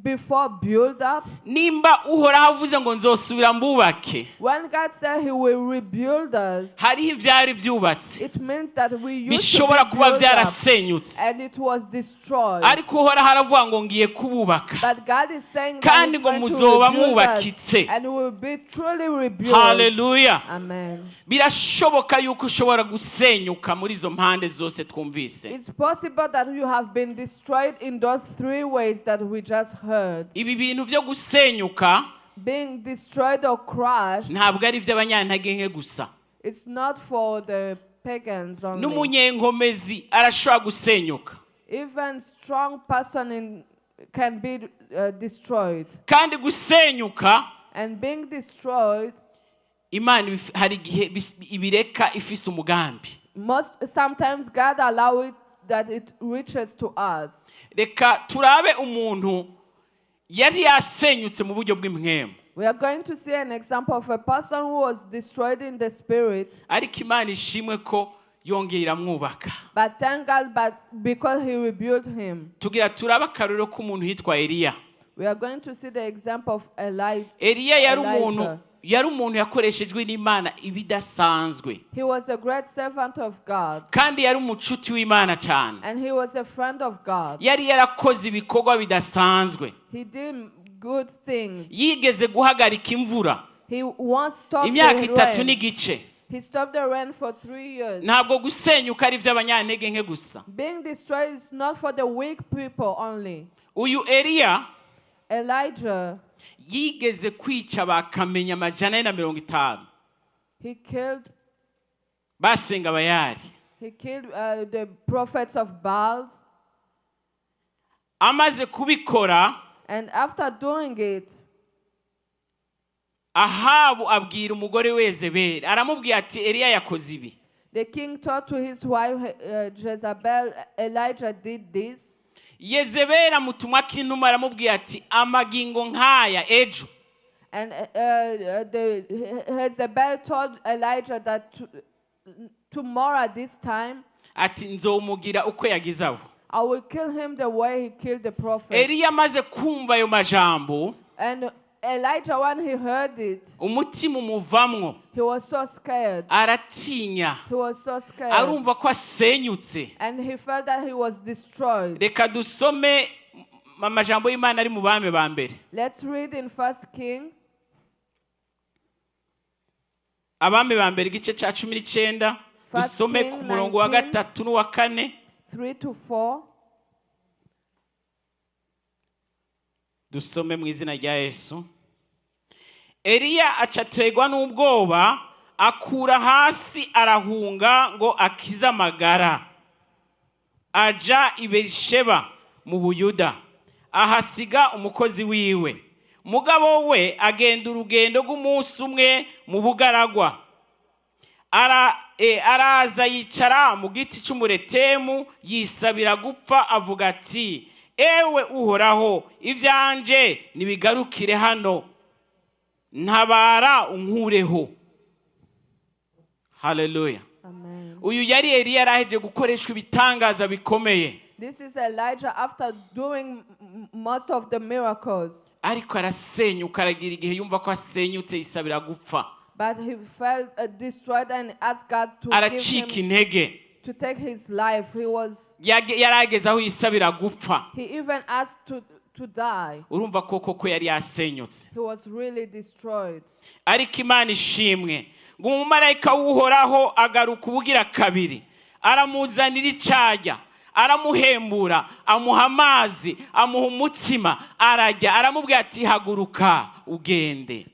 before build up. Nimba Uhoraho avuze ngo nzosubira mbubake, When God said He will rebuild us, hariho ivyari vyubatse it means that we used to bishobora be kuba built up, vyarasenyutse, and it was destroyed. ariko Uhoraho aravuga ngo ngiye kububaka But God is saying that kandi He's ngo going to muzoba rebuild us, mwubakitse. and we will be truly rebuilt. Hallelujah. Amen. Birashoboka yuko ushobora gusenyuka muri izo mpande zose twumvise. It's possible that you have been destroyed in those 3 ways that we just heard. Ibi bintu byo gusenyuka Being destroyed or crushed, ntabwo ari iby'abanyantege nke gusa. it's not for the pagans only. N'umunyenkomezi arashobora gusenyuka. Even strong person can be destroyed. Kandi gusenyuka, And being destroyed, Imana hari igihe ibireka ifise umugambi. sometimes God allow it that it reaches to us. Reka turabe umuntu yari yasenyutse mu buryo bw'impwemu, We are going to see an example of a person who was destroyed in the spirit, ariko Imana ishimwe ko yongera iramwubaka. but thank God, because He rebuilt him. Tugira turabe akarorero k'umuntu yitwa Eliya. We are going to see the example of Eliya yari umuntu yakoreshejwe n'Imana ibidasanzwe, He was a great servant of God, kandi yari umucuti w'Imana cyane. and he was a friend of God. Yari yarakoze ibikorwa bidasanzwe. He did good things. Yigeze guhagarika imvura He once stopped imyaka the 3 rain. n'igice. He stopped the rain for 3 years. Ntabwo gusenyuka ari iby'abanyantege nke gusa. Being destroyed is not for the weak people only. Uyu Eliya Elijah, yigeze kwica bakamenya 150. he killed Basenga Bayali. the prophets of Baals. Amaze kubikora, And after doing it, Ahabu abwira umugore we Yezebeli, aramubwira ati Eliya yakoze ibi. the king told to his wife Jezebel, Elijah did this. Yezebeli amutumwa k'intumwa aramubwira ati amagingo nk'aya ejo. And Jezebel told Elijah that tomorrow at this time, ati nzowumugira uko yagize abo. I will kill him the way he killed the prophet. Eliya amaze kumva ayo majambo, And Elijah, when he heard it, umutima umuvamwo, he was so scared. aratinya, He was so scared. arumva ko asenyutse. And he felt that he was destroyed. Reka dusome amajambo y'Imana ari mu bami ba mbere. Let's read in 1 King. Abami ba mbere igice cya 19 dusome ku murongo wa 3 n'uwa 4. 3 to 4. Dusome mu izina rya Yesu. Eliya acategwa n'ubwoba akura hasi arahunga ngo akize amagara. Aja i Berisheba mu Buyuda ahasiga umukozi wiwe. Mugabo we agenda urugendo rw'umunsi umwe mu bugaragwa. Araza yicara mu giti cy'umuretemu yisabira gupfa avuga ati, ewe uhoraho, ivyanje nibigarukire hano, ntabara unkureho. Hallelujah. Amen. Uyu yari Eliya yaraheje gukoreshwa ibitangaza bikomeye. This is Elijah after doing most of the miracles. Ariko arasenyuka aragira igihe yumva ko asenyutse yisabira gupfa. But he felt destroyed and asked God to Aracika give him intege. to take his life. Yarageze aho yisabira gupfa. He even asked to die. Urumva koko yari yasenyutse. He was really destroyed. Ariko Imana ishimwe ngo umumarayika w'Uhoraho agaruka ubugira kabiri, aramuzanira icyaja, aramuhembura, amuha amazi, amuha umutsima, arajya, aramubwira ati haguruka ugende.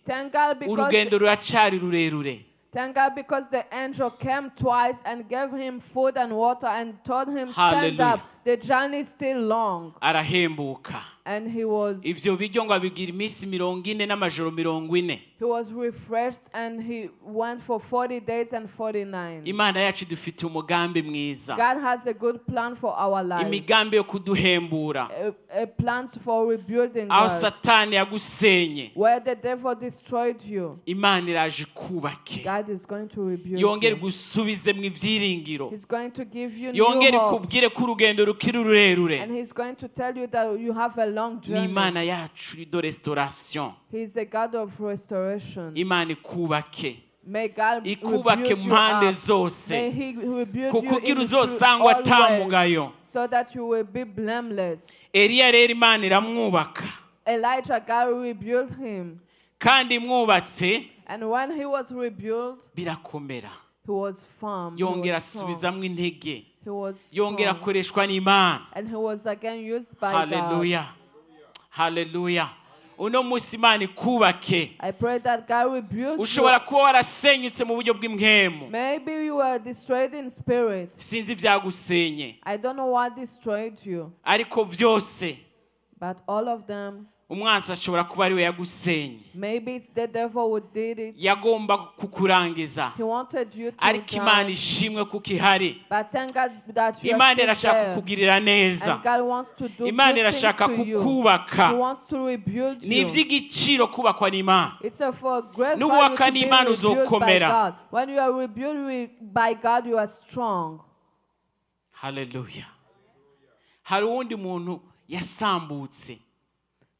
Urugendo ruracari rurerure. Thank God because the angel came twice and gave him food and water and told him, stand up. The journey is still long. Arahembuka. And he was ivyo biryo ngo abigira iminsi 40 n'amajoro 40. He was refreshed and he went for 40 days and 49. Imana yacu dufite umugambi mwiza. God has a good plan for our lives. Imigambi yo kuduhembura. A plans for rebuilding aho us. Satani yagusenye. Where the devil destroyed you. Imana iraje kubake. God is going to rebuild yongere you. gusubize mu ivyiringiro. He's going to give you new yongere hope. kubwire ko urugendo rukiri rurerure. And he's going to tell you that you have a long journey. Ni Imana yacu do restauration. He is a God of restoration. Imana ikubake. May God ikubake mpande zose. May he rebuild kukugira you uzosangwa atamugayo. So that you will be blameless. Eliya rero Imana iramwubaka. Elijah, God rebuilt him. Kandi mwubatse. And when he was rebuilt, birakomera. He was firm. Yongera asubizamwe intege. He was yongera akoreshwa n'Imana. And he was again used by Hallelujah. God. Hallelujah. Uno musi Imana ikubake. I pray that God rebuild you. Ushobora kuba warasenyutse mu buryo bw'imhemu. Maybe you were destroyed in spirit. Sinzi byagusenye. I don't know what destroyed you. Ariko byose. But all of them. Umwansi ashobora kuba ari we yagusenye. Maybe it's the devil who did it. Yagomba kukurangiza. He wanted you to ariko Imana ishimwe kuko ihari. But thank God that you Imana irashaka kukugirira neza. And God wants to do Imana irashaka kukubaka. He wants to rebuild you. Ni ivy'igiciro kubakwa n'Imana. It's for great N'ubaka value n'Imana to be rebuilt by uzokomera. God. When you are rebuilt by God, you are strong. Hallelujah. Hari uwundi muntu yasambutse.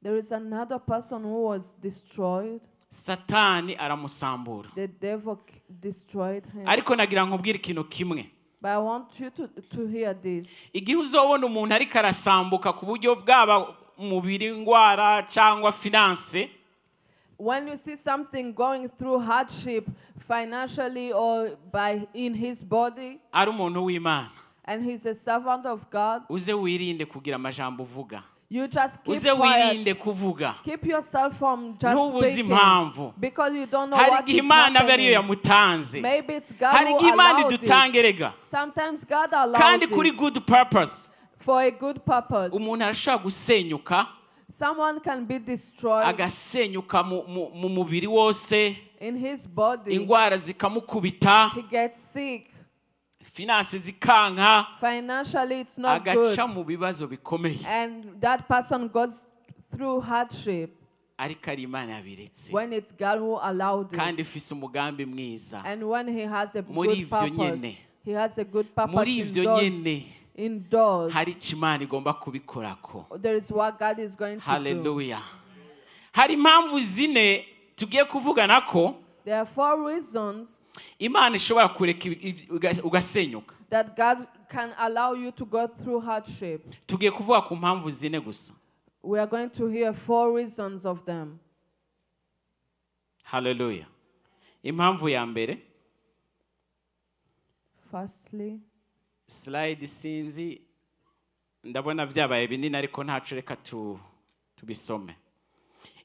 There is another person who was destroyed. Satani aramusambura. The devil destroyed him. Ariko nagira nkubwire ikintu kimwe. But I want you to hear this. Igihe uzobona umuntu ariko arasambuka ku buryo bwaba umubiri ingwara cyangwa finance. When you see something going through hardship financially or in his body. Ari umuntu w'Imana. And he's a servant of God. Uze wirinde kugira amajambo uvuga. You just keep uze wirinde kuvuga. Keep yourself from just speaking. Because you don't know what is happening. Maybe it's God who allowed it. Sometimes God allows it. Good purpose. For a good purpose. Umuntu arashaka gusenyuka. Someone can be destroyed. Agasenyuka mu mubiri wose. In his body. Ingwara zikamukubita. He gets sick. Finance zikanka. Financially it's not good. Agaca mu bibazo bikomeye. And that person goes through hardship. Ariko ari Imana yabiretse. When it's God who allowed it. Kandi ifise umugambi mwiza. And when he has a good purpose. He has a good purpose muri ivyo nyene. Indoors. Hari Imana igomba kubikorako. There is what God is going to Hallelujah. Hari impamvu zine tugiye kuvuganako. There are 4 reasons Imana ishobora kureka ugasenyuka. That God can allow you to go through hardship. Tugiye kuvuga ku mpamvu zine gusa. We are going to hear 4 reasons of them. Hallelujah. Impamvu ya mbere, Firstly, slide sinzi ndabona vyabaye binini ariko ntacu reka tubisome.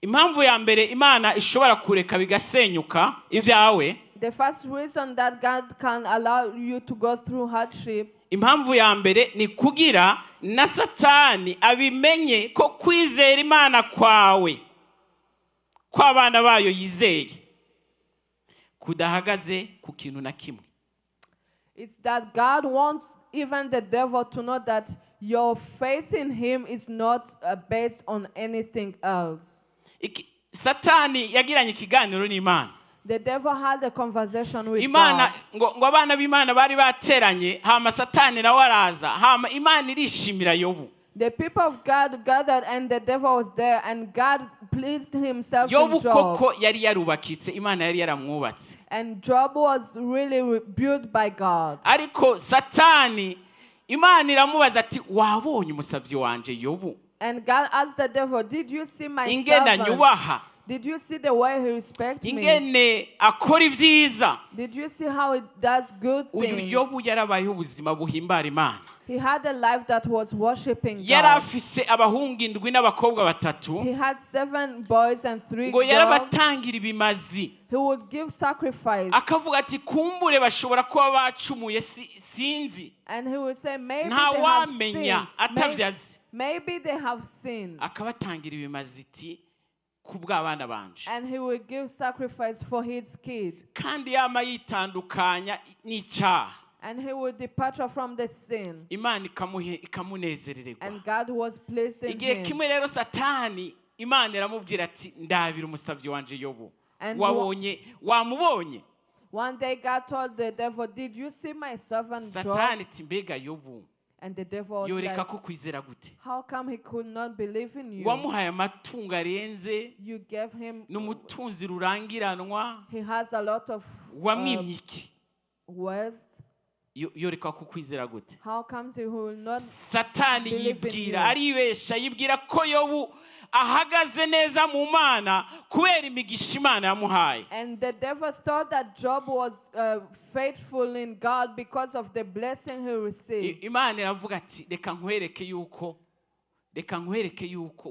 Impamvu ya mbere Imana ishobora kureka bigasenyuka ivyawe. the first reason that God can allow you to go through hardship, Impamvu ya mbere ni kugira na Satani abimenye ko kwizera Imana kwawe kw'abana bayo yizeye kudahagaze ku kintu na kimwe. it's that God wants even the devil to know that your faith in him is not based on anything else. Satani yagiranye ikiganiro n'Imana. The devil had a conversation with Imana God. ngo abana b'Imana bari bateranye hama Satani nawe araza hama Imana irishimira Yobu. The people of God gathered and the devil was there and God pleased himself Yobu in Job. koko yari yarubakitse, Imana yari yaramwubatse. And Job was really built by God. Ariko Satani Imana iramubaza ati wabonye umusavyi wanje Yobu And God asked the devil, did you see my ingene servant? anyubaha, Did you see the way he respects me? ingene akora ivyiza. Did you see how he does good Uyu things? Yobu yarabayeho ubuzima buhimbara Imana. He had a life that was worshiping Yari God. afise abahungu 7 n'abakobwa 3. He had 7 boys and 3 Ngo girls. yarabatangira ibimazi. He would give sacrifice. Akavuga ati kumbure bashobora kuba bacumuye sinzi. And he would say, maybe Nta they have wamenya sinned. atavyazi. Maybe they have sinned. Akabatangira ibimazi iti kubw'abana banje. And he would give sacrifice for his kid. Kandi yama yitandukanya n'icyaha. And he would depart from the sin. Imana ikamunezerererwa. And God was pleased in Igihe him. kimwe rero Satani Imana iramubwira ati ndabira umusavyi wanje Yobu. And Wamubonye. one day God told the devil, did you see my servant Job? Satani ati mbega Yobu And the devil was yoreka like, ko kwizera gute? how come he could not believe in you? Wamuhaye amatungo arenze, You gave him, n'umutunzi rurangiranwa, he has a lot of wamwimye iki? wealth. Yoreka ko kwizera gute? How comes he will not Satani believe in yibwira, you? aribesha yibwira ko Yobu ahagaze neza mu Mana kubera imigisha Imana yamuhaye. And the devil thought that Job was faithful in God because of the blessing he received. Imana iravuga ati reka nkwereke yuko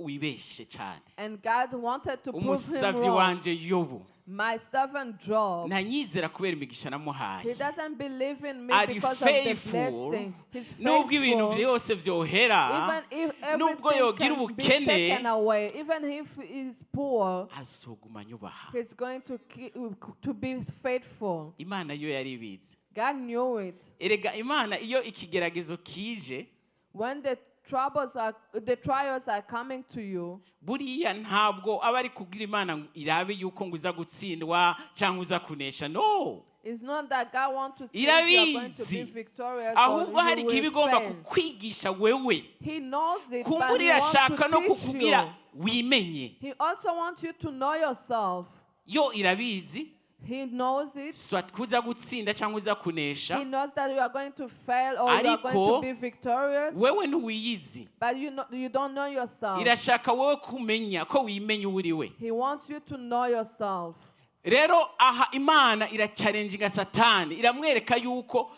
wibeshe cyane. And God wanted to prove him Umusavyi wrong. wanje Yobu My servant Job, ntanyizera kubera imigisha he namuhaye. doesn't believe in me Ari because of the faithful, blessing. He's nubwo ibintu faithful. byose vyohera, Even if nubwo everything yogira can be taken ubukene, away, even if he is poor, azoguma anyubaha. he's going to be faithful. Imana yo yaribizi. God knew it. Erega Imana iyo ikigeragezo kije, When the trials are coming to you, buriya ntabwo aba ari kubwira Imana ngo irabe yuko ngo uza gutsindwa cyangwa uza kunesha. No. it's not that God wants to see if you are going to be Irabizi. victorious Ahubwo or hari you igihe will bigomba fail. kukwigisha wewe. He knows it, but Kumbura he wants irashaka no to teach kukubwira you. wimenye. He also wants you to know yourself. Yo irabizi. He knows it. Swat kuza gutsinda cyangwa uza He kunesha. knows that you are going to fail or you are going to Ariko, be victorious, Wewe ntuwiyizi. but you don't know yourself. Irashaka wowe kumenya ko wimenya uriwe. He wants you to know yourself. Rero aha Imana irachallenginga Satani, iramwereka yuko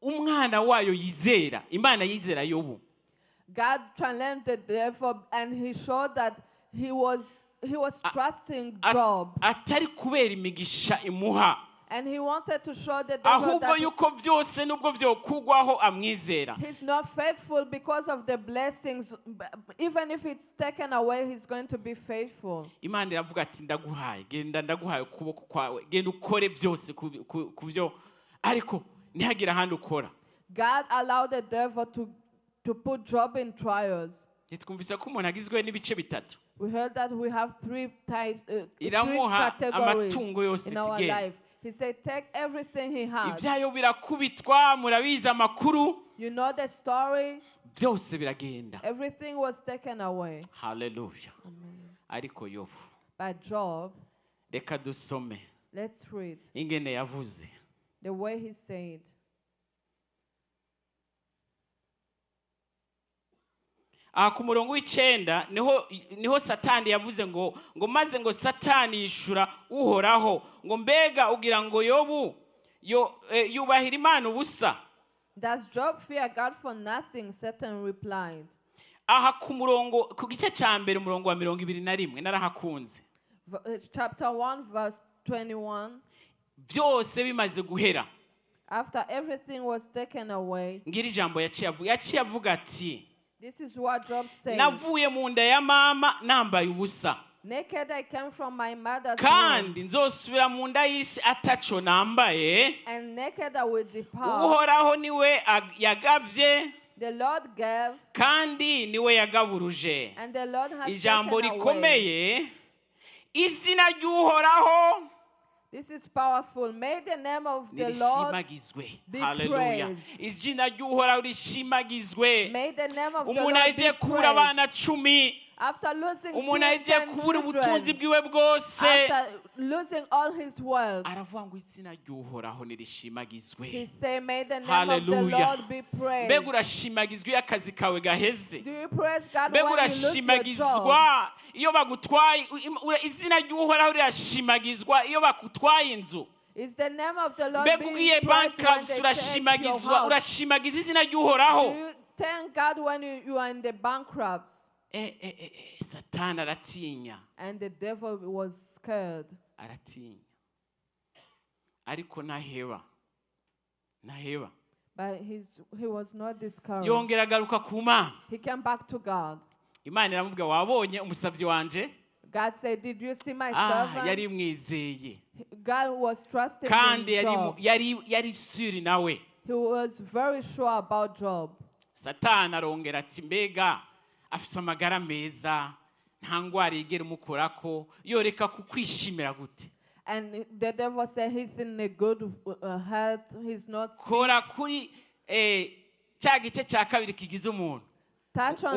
umwana wayo yizera. Imana yizera Yobu. God challenged the devil and he showed that he was trusting Job. Atari kubera imigisha imuha. And he wanted to show the devil Ahubwo that yuko byose nubwo vyokugwaho amwizera. he's not faithful because of the blessings. Even if it's taken away, he's going to be faithful. Imana iravuga ati ndaguhaye, genda ndaguhaye ukuboko kwawe, genda ukore byose kubyo, ariko ntihagira handi ukora. God allowed the devil to put Job in trials. Twumvise ko umuntu agizwe n'ibice bitatu. We heard that we have 3 types, 3 Iramuha categories amatungo yose in our tigenda. life. He said, take everything he has. Ibyayo birakubitwa, murabizi amakuru. You know the story. Byose biragenda. Everything was taken away. Hallelujah. Amen. Ariko Yobu, By Job, reka dusome let's read ingene yavuze. the way he said. aha ku murongo w'icenda niho satani yavuze ngo maze ngo satani yishura uhoraho ngo mbega ugira ngo yobu yubahira Imana ubusa. Does Job fear God for nothing? Satan replied. Aha ku gice cya mbere umurongo wa 21 narahakunze. Chapter 1 verse 21. Byose bimaze guhera. After everything was taken away. Ngira ijambo yaciye avuga ati, this is what Job says. Navuye mu nda ya mama nambaye ubusa. Naked I came from my mother's kandi nzosubira mu nda y'isi ataco nambaye. And naked I will depart. Uhoraho niwe yagavye. The Lord gave. kandi niwe yagaburuje. And the Lord has ijambo taken rikomeye away. Izina ry'Uhoraho. This is powerful. May the name of the Lord be praised. Izina ry'Uhoraho rishimagizwe. May the name of the Umuntu Lord be aje kubura abana praised. 10. After losing Umuntu aje kubura ubutunzi bwiwe children, bwose. after losing all his wealth, aravuga ngo izina ry'Uhoraho nirishimagizwe. he said, may the name Hallelujah. of the Lord be praised. Mbega urashimagizwa iyo akazi kawe gaheze. Do you praise God Mbega when you lose your job? urashimagizwa iyo bagutwaye. Izina ry'Uhoraho rirashimagizwa iyo bakutwaye inzu. Is the name of the Lord Mbega being ugiye praised when bankruptcy they take your urashimagizwa. house? Urashimagiza izina ry'Uhoraho. Do you thank God when you are in the bankrupts? Satani aratinya. And the devil was scared. Aratinya. Ariko naheba. But he was not discouraged. Yongera agaruka ku Mana. He came back to God. Imana iramubwira wabonye umusabyi wanje. God said, did you see my servant? Yari mwizeye. God was trusting kandi in Job. yari suri nawe. He was very sure about Job. Satani arongera ati mbega afise amagara meza nta ngwara igera umukorako yoreka kukwishimira gute. And the devil said he's in a good health, he's not sick. Kora kuri cya gice cya kabiri kigize umuntu.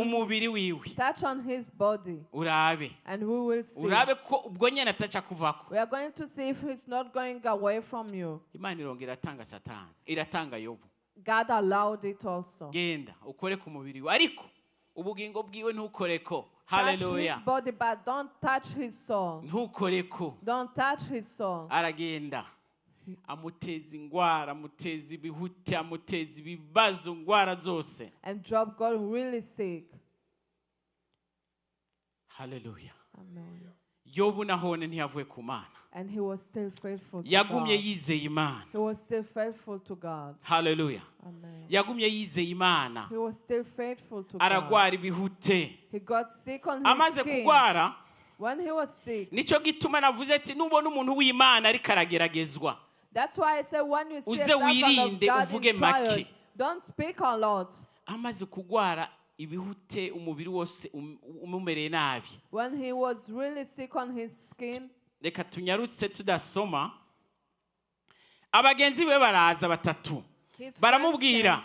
Umubiri wiwe. Touch on his body. Urabe. And we will see. Urabe ko ubwo nyene ataca kuvako. We are going to see if he's not going away from you. Imana irongera atanga Satani. Iratanga Yobu. God allowed it also. Genda ukore ku mubiri we ariko ubugingo bwiwe ntukoreko. Touch Hallelujah. his body, but don't touch his soul. Ntukoreko. Don't touch his soul. Aragenda. Amuteza ingwara, amuteza ibihute, amuteza ibibazo, ngwara zose. And Job got really sick. Hallelujah. Amen. Yobu nahone ntiyavuye ku Mana. And he was still faithful to Yagumye God. yizeye Imana. He was still faithful to God. Hallelujah. Amen. Yagumye yizeye Imana. He was still faithful to God. Aragwara ibihute. He got sick on his Amaze skin. kugwara. When he was sick. Nico gituma navuze ati nubona umuntu w'Imana ariko arageragezwa. That's why I said when you see a Uze servant of wirinde God uvuge in trials, make. don't speak a lot. Amaze kugwara ibihute umubiri wose umumereye nabi. When he was really sick on his skin. Reka tunyarutse tudasoma. Abagenzi be baraza batatu. Baramubwira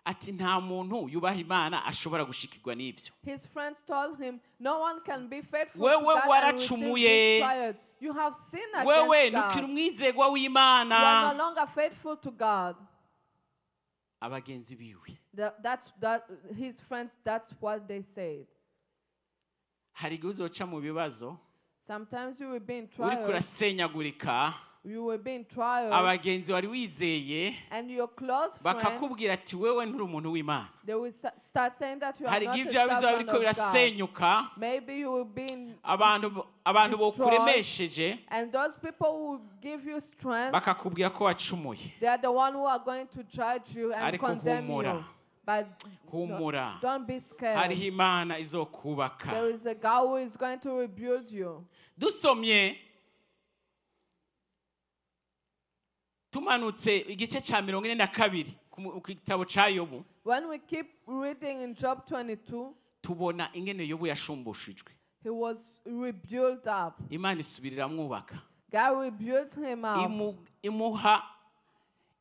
ati nta muntu yubaha Imana ashobora gushikirwa n'ivyo. His friends told him, no one can be faithful Wewe to God and receive waracumuye. these trials. You have sinned against Wewe God. ntukiri umwizerwa w'Imana. You are no longer faithful to God. Abagenzi biwe. His friends, that's what they said. Hari igihe uzoca mu bibazo. Sometimes you will be in Uriko trials. urasenyagurika. You will be in trials. Abagenzi wari wizeye. And your close friends, bakakubwira ati wewe nturi umuntu w'Imana. they will start saying that you are Hari not igihe a ibyo bibazo servant bariko of God. birasenyuka. Maybe you will be in Abantu bokuremesheje. and those people who give you strength, Bakakubwira ko wacumuye. they are the one who are going to judge you and Ariko condemn humura. you. But Humura. don't be scared. Hariho Imana izokubaka. There is a God who is going to rebuild you. Dusomye tumanutse igice cya 42 ku gitabo cya Yobu. When we keep reading in Job 22, tubona ingene Yobu yashumbushijwe. he was rebuilt up. Imana isubirira mwubaka. God rebuilt him up. Imuha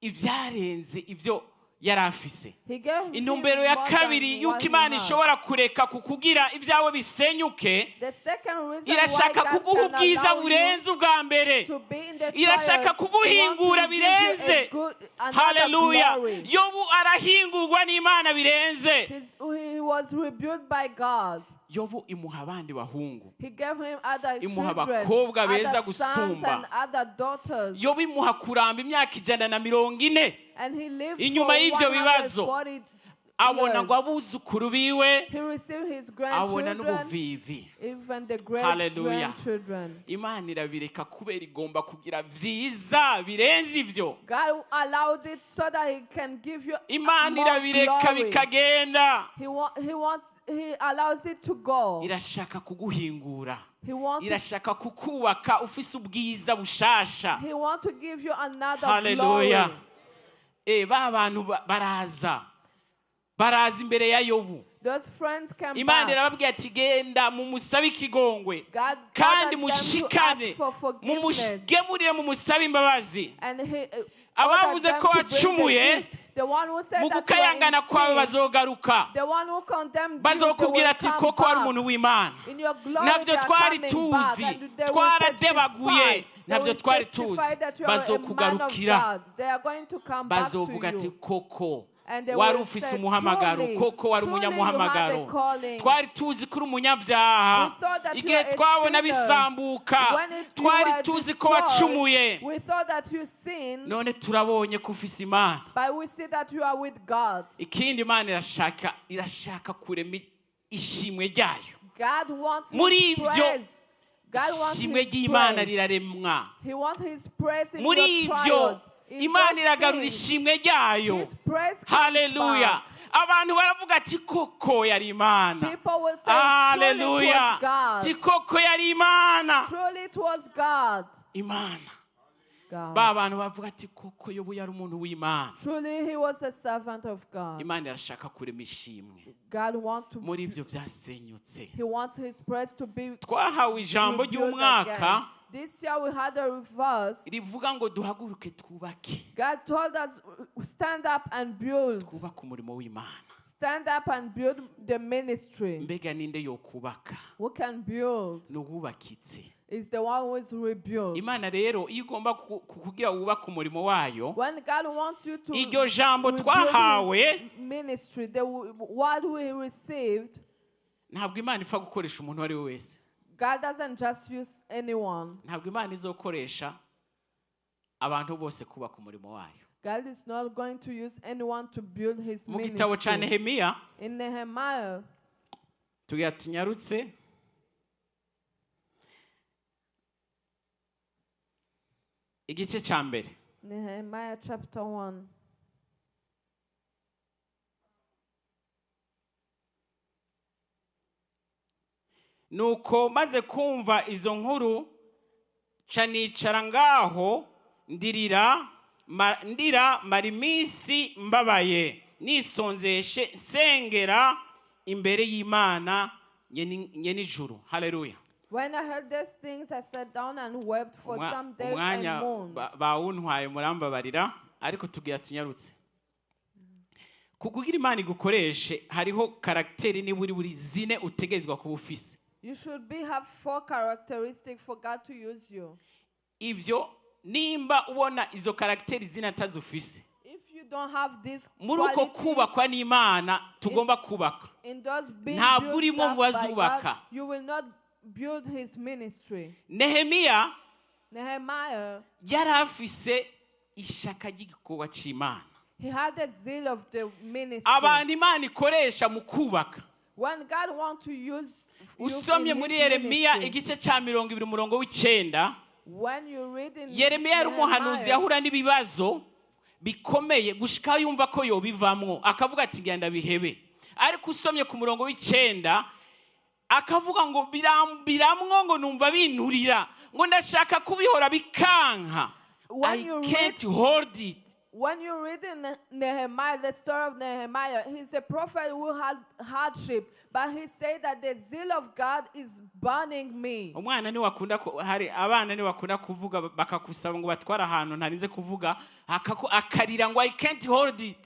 ibyarenze ibyo yari afise. He gave him Intumbero ya more kabiri than yuko what he Imana had. ishobora kureka kukugira ibyawe bisenyuke, The second reason irashaka why kuguha God can ubwiza allow you burenze ubwa mbere, to be in the irashaka trials, kuguhingura want to give you a birenze. good, another Haleluya. glory. Yobu arahingurwa n'Imana birenze. He was rebuked by God. Yobu imuha abandi bahungu, He gave him other imuha children, abakobwa beza other sons gusumba. and other daughters. Yobu imuha kuramba imyaka 140. And he lived Inyuma y'ivyo for bibazo, 140 abona ngo years. abuzukuru biwe, He received his abona grandchildren, n'ubuvivi. even the Hallelujah. great-grandchildren. Imana irabireka kubera igomba kugira vyiza birenze ivyo. God allowed it so that he can give you Imana more irabireka glory. bikagenda. He allows it to go. Irashaka kuguhingura, He wants irashaka kukubaka ufise ubwiza bushasha. He wants to give you another Hallelujah. glory. Ba bantu baraza imbere ya Yobu. Those friends came Imana back. irababwira ati genda mumusabe ikigongwe God kandi ordered them to mushikane ask for forgiveness. mumugemurire mumusabe imbabazi. And he Abavuze ordered them ko to bring the wacumuye, gift. The one who said mu that you are gukayangana in kwawe sin, bazogaruka, the one who condemned you, they bazokubwira will ati come koko ari back. umuntu w'Imana. In your glory, Ntabyo they are twari coming back, tuzi, and they will twaradebaguye, testify. They ntabyo will twari testify tuzi, that you are a man of bazokugarukira, God. They are going to come back to bazovuga ati you. koko And they wari will ufise say, umuhamagaro, truly, koko wari truly you umunyamuhamagaro. have a calling. Twari tuzi ko uri umunyabyaha, We thought that you igihe were a twabona sinner. bisambuka, When you twari were tuzi ko destroyed, wacumuye, we thought that you sinned, none turabonye ko ufise Imana. but we see that you are with God. Ikindi Imana irashaka kurema ishimwe ryayo. God wants Muri his ibyo, praise. God wants ishimwe his ry'Imana praise. riraremwa. He wants his praise in Muri your ibyo trials. In Imana those iragarura things, ishimwe ryayo. his praise comes Haleluya. back. Abantu baravuga ati koko yari Imana. People will say, truly it Haleluya. was God. Ati koko yari Imana. Truly it was God. Imana. God. Ba bantu bavuga ati koko Yobu yari umuntu w'Imana. Truly he was a servant of God. Imana irashaka kurema ishimwe God wants to. muri ibyo byasenyutse. He wants his praise to be Twahawe ijambo rebuilt ry'umwaka again. This year we had a reverse. rivuga ngo duhaguruke twubake. God told us, stand up and build. Twubake umurimo w'Imana. Stand up and build the ministry. Mbega ninde yo kubaka? Who can build N'uwubakitse. is the one who is rebuilt. Imana rero iyo ugomba kugira wubaka umurimo wayo, When God wants you to iryo jambo rebuild twahawe, his ministry, the word we received, ntabwo Imana ipfa gukoresha umuntu uwo ari we wese. God doesn't just use anyone. Ntabwo Imana izokoresha abantu bose kubaka umurimo wayo. God is not going to use anyone to build his Mu gitabo cya ministry. Nehemiya In Nehemiah, tugira tunyarutse, igice cya mbere. Nehemiah chapter 1. Nuko maze kumva izo nkuru ca nicara ngaho ndira mara iminsi mbabaye nisonzeshe nsengera imbere y'Imana nyenijuru. Haleluya. When I heard these things, I sat down and wept for some days and Umwanya mourned. bawuntwaye murambabarira, ariko tugira tunyarutse. Kukugira Imana igukoreshe hariho karakteri niburi buri zine utegezwa kuba ufise. You should have 4 characteristics for God to use you. Ivyo nimba ubona izo karakteri zine atazufise, If you don't have these muri uko kubakwa n'Imana tugomba kubaka, in those being ntabwo built urimo up mu by bazubaka. God, you will not build his ministry. Nehemiya Nehemiah, yari afise ishaka ry'igikorwa c'Imana. he had the zeal of the ministry. Abantu Imana ikoresha mu kubaka. When God wants to use you Usomye in muri his Yeremiya ministry, igice ca 20 umurongo w'9, when you read in Yeremiya yari umuhanuzi Nehemiah, yahura n'ibibazo bikomeye gushika yumva ko yobivamwo, akavuga ati ngenda bihebe. Ariko usomye ku murongo w'9 akavuga ngo biramwo ngo numva binturira ngo ndashaka kubihora bikanka. I can't hold it. When you read in Nehemiah, the story of Nehemiah, he's a prophet who had hardship, but he said that the zeal of God is burning me. Umwana ni wakunda hari abana ni wakunda kuvuga bakakusaba ngo batwara ahantu ntarinze kuvuga akarira ngo I can't hold it.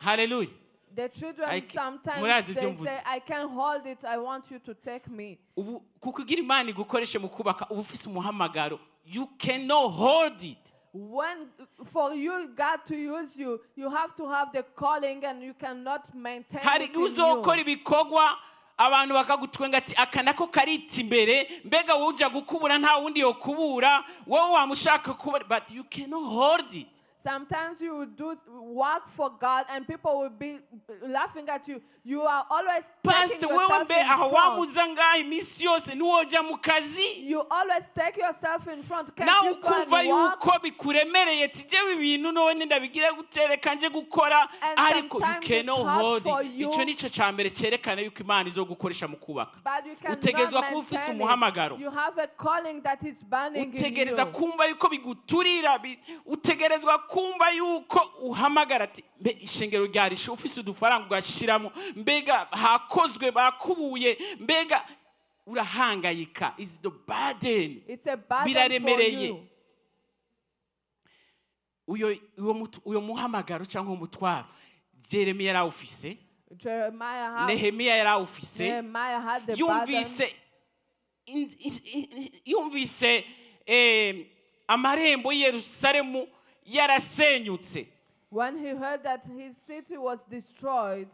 Hallelujah. The children murazi sometimes ibyo they mvuze. say, I can't hold it, I want you to take me. Ubu kukugira Imana igukoreshe mu kubaka ubu ufise umuhamagaro, you cannot hold it. When for you, God to use you, you have to have the calling and you cannot maintain Hari it in uzokora you. ibikorwa abantu bakagutwenga ati aka nako karita imbere, mbega uja gukubura nta wundi yo kubura, wowe wamushaka kubura, but you cannot hold it. Sometimes you will do work for God and people will be laughing at you. You are always taking Pastor, wewe yourself mbe aho in front. wamuza ngaho iminsi yose ntiwoja mu kazi, You always take yourself in front. Can't nawe you go and ukumva walk? yuko bikuremereye tijewe ibintu none ndabigire gutereka nje gukora, And ariko you sometimes cannot it's hard hold for it. you. Ico nico cambere cerekana yuko Imana izogukoresha mu kubaka. But you cannot Utegerezwa kuba ufise maintain umuhamagaro. it. You have a calling that is burning in Utegereza you. kumva yuko biguturira, utegerezwa kumva yuko uhamagara ati mbe ishengero ryarishe ufise udufaranga ugashiramo, mbega hakozwe bakubuye, mbega urahangayika. Is the burden. It's a burden for Biraremereye. you. Uyo muhamagaro cyangwa umutwaro Jeremiya yarawufise, Nehemiah yarawufise, had the burden. yumvise amarembo y'i Yerusalemu yarasenyutse. When he heard that his city was destroyed,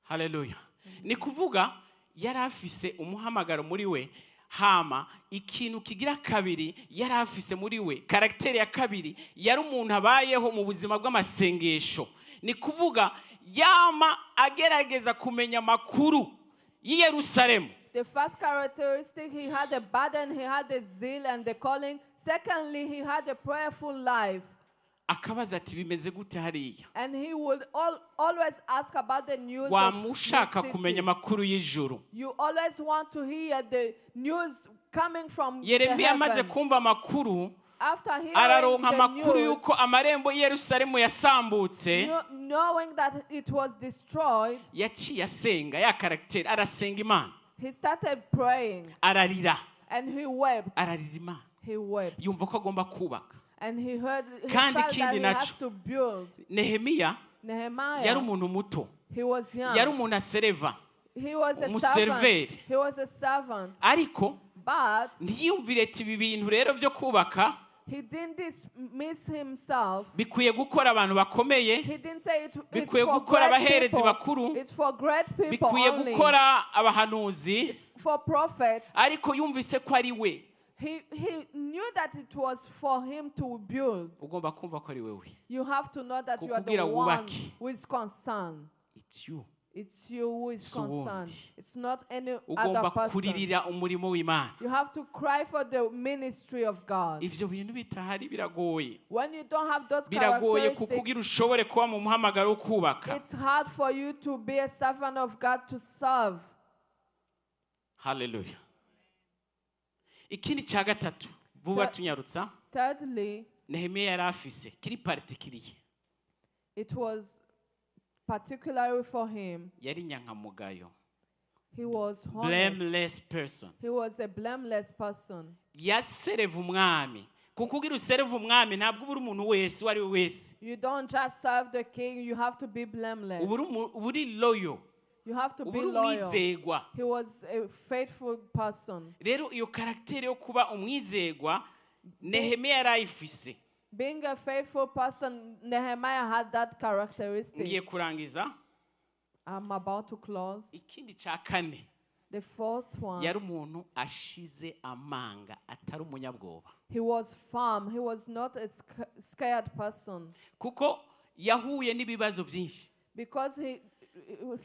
Hallelujah. Ni kuvuga yari afise umuhamagaro muri we, hama ikintu kigira kabiri yari afise muri we, karakteri ya kabiri yari umuntu abayeho mu buzima bw'amasengesho. Ni kuvuga yama agerageza kumenya makuru y'i Yerusalemu. the first characteristic, he had a burden, he had a zeal and the calling. Secondly, he had a prayerful life. Akabaza ati bimeze gute hariya? And he would always ask about the news of Wamushaka his kumenya city. makuru y'ijuru. You always want to hear the news coming from the Yeremiya amaze heaven. kumva makuru, After hearing araronka the makuru news, yuko amarembo y'i Yerusalemu yasambutse, knowing that it was destroyed, yaciye asenga ya karakteri, arasenga Imana, he started praying ararira, and he wept. ararira Imana, He wept. yumva ko agomba kubaka. And he felt Kandi that ikindi he naco, has to build. Nehemiya Nehemiah, yari umuntu muto, he was young. yari umuntu asereva, He was a umuserveri. servant. He was a servant. ariko But ntiyumvire ati ibi bintu rero byo kubaka he didn't dismiss himself. bikwiye gukora abantu bakomeye, He didn't say it's bikwiye for gukora great abaherezi people. bakuru, It's for great people bikwiye only. gukora abahanuzi, It's for prophets. ariko yumvise ko ari we. He knew that it was for him to build. Ugomba kumva ko ari wewe. You have to know that you are the Kukubwira one wubake. who is concerned. It's you. It's you who is Si uwundi. concerned. It's not any other Ugomba person. kuririra umurimo w'Imana. You have to cry for the ministry of God. Ivyo bintu bitahari biragoye. When you don't have those Biragoye characteristics, kukugira ushobore kuba mu muhamagaro wo kubaka. it's hard for you to be a servant of God to serve. Hallelujah. Ikindi cya gatatu vuba tunyarutsa, Thirdly, Nehemiya yari afise kiri particulier, it was particularly for him. yari nyankamugayo, He was honest. blameless person. He was a blameless person. Yasereva umwami. Kukugira usereva umwami ntabwo ubura umuntu wese wari wese. You don't just serve the king, you have to be blameless. Uburi loyal. You have to be Uburi loyal. umwizegwa. He was a faithful person. Rero iyo karakteri yo kuba umwizegwa Nehemiya yarayifise. Being a faithful person, Nehemiah had that characteristic. Ngiye kurangiza. I'm about to close. Ikindi cya kane, The fourth one, yari umuntu ashize amanga, atari umunyabwoba. he was firm. He was not a scared person Kuko yahuye n'ibibazo byinshi. because he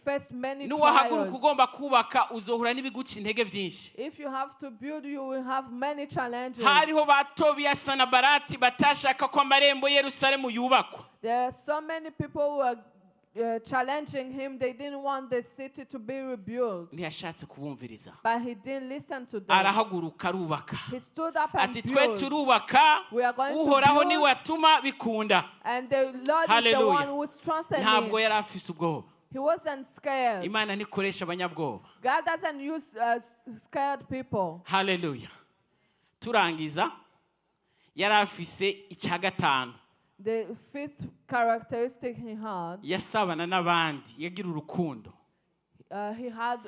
faced many Nuwahaguruka trials. ugomba kubaka uzohura n'ibiguca intege byinshi. If you have to build, you will have many challenges. Hariho ba Tobiya na Barati batashaka ko amarembo Yerusalemu yubakwa. There are so many people who are challenging him. They didn't want the city to be rebuilt. Ntiyashatse kubumviriza. But he didn't listen to them. Arahaguruka arubaka. He stood up and Ati twe built. turubaka, We are going to uhoraho build. niwe atuma bikunda. And the Lord is the Hallelujah. one who strengthened Ntabwo it. yari afise ubwoba. He wasn't scared. Imana ntikoresha abanyabwoba. God doesn't use scared people. Hallelujah. Turangiza, yari afise icya gatanu. The fifth characteristic he had, yasabana n'abandi, yagira urukundo. he had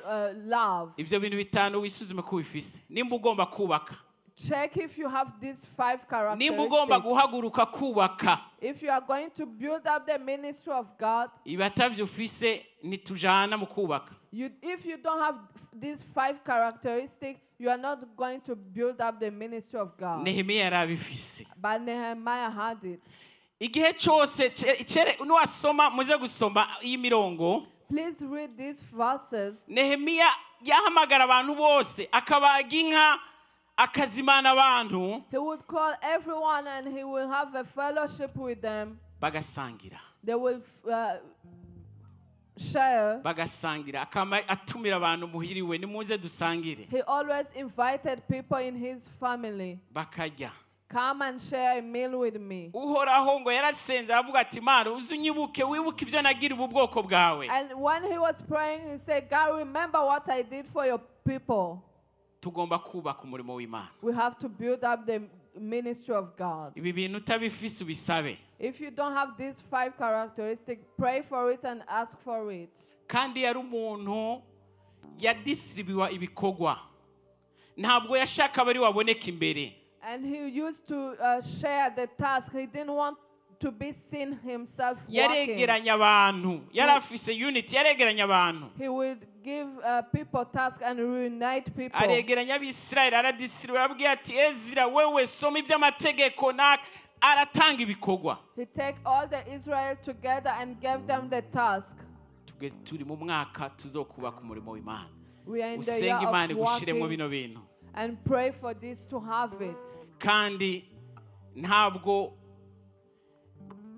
love. Ibyo bintu bitanu wisuzume ko ubifise. Nimba ugomba kubaka, Check if you have these 5 nimba ugomba characteristics. guhaguruka kubaka, If you are going to build up the ministry of God, ibatavyo ufise nitujana mu kubaka. if you don't have these 5 characteristics, you are not going to build up the ministry of God. Nehemiya yarabifise. But Nehemiah had it. Igihe cyose nuwasoma muze gusoma iyi mirongo, Please read these verses. Nehemiya yahamagara abantu bose akabaga inka akazimana abantu He would call everyone and he will have a fellowship with them. bagasangira. They will share. Bagasangira akama atumira abantu muhiriwe nimuze dusangire. He always invited people in his family. Bakarya. Come and share a meal with me. Uhoraho ngo yarasenze aravuga ati Mana uzunyibuke wibuke ibyo nagira ubu bwoko bwawe. And when he was praying, he said, God, remember what I did for your people. Tugomba kubaka umurimo w'Imana. We have to build up the ministry of God. Ibi bintu utabifise ubisabe. If you don't have these 5 characteristics, pray for it and ask for it. Kandi yari umuntu yadisiribiwa ibikorwa. Ntabwo yashaka bari waboneka imbere. And he used to share the task. He didn't want to be seen himself working. Yaregeranya abantu. Yarafise unity, yaregeranya abantu. He would give people tasks and reunite people. Aregeranya abisirayeli aradisiriwe abwiye ati Ezira wewe soma iby'amategeko aratanga ibikorwa. He take all the Israel together and gave them the task. Turi mu mwaka tuzokubaka umurimo w'Imana. We are in the year Usenga Imana of igushiremo working bino bintu. and pray for this to have it. Kandi ntabwo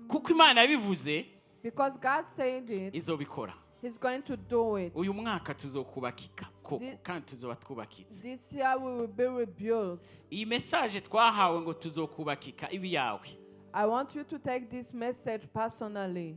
kuko Imana yabivuze Because God said it, izobikora. He's going to do it. Uyu mwaka tuzokubakika koko kandi tuzoba twubakitse. This year we will be rebuilt. Iyi message twahawe ngo tuzokubakika ibi yawe. I want you to take this message personally.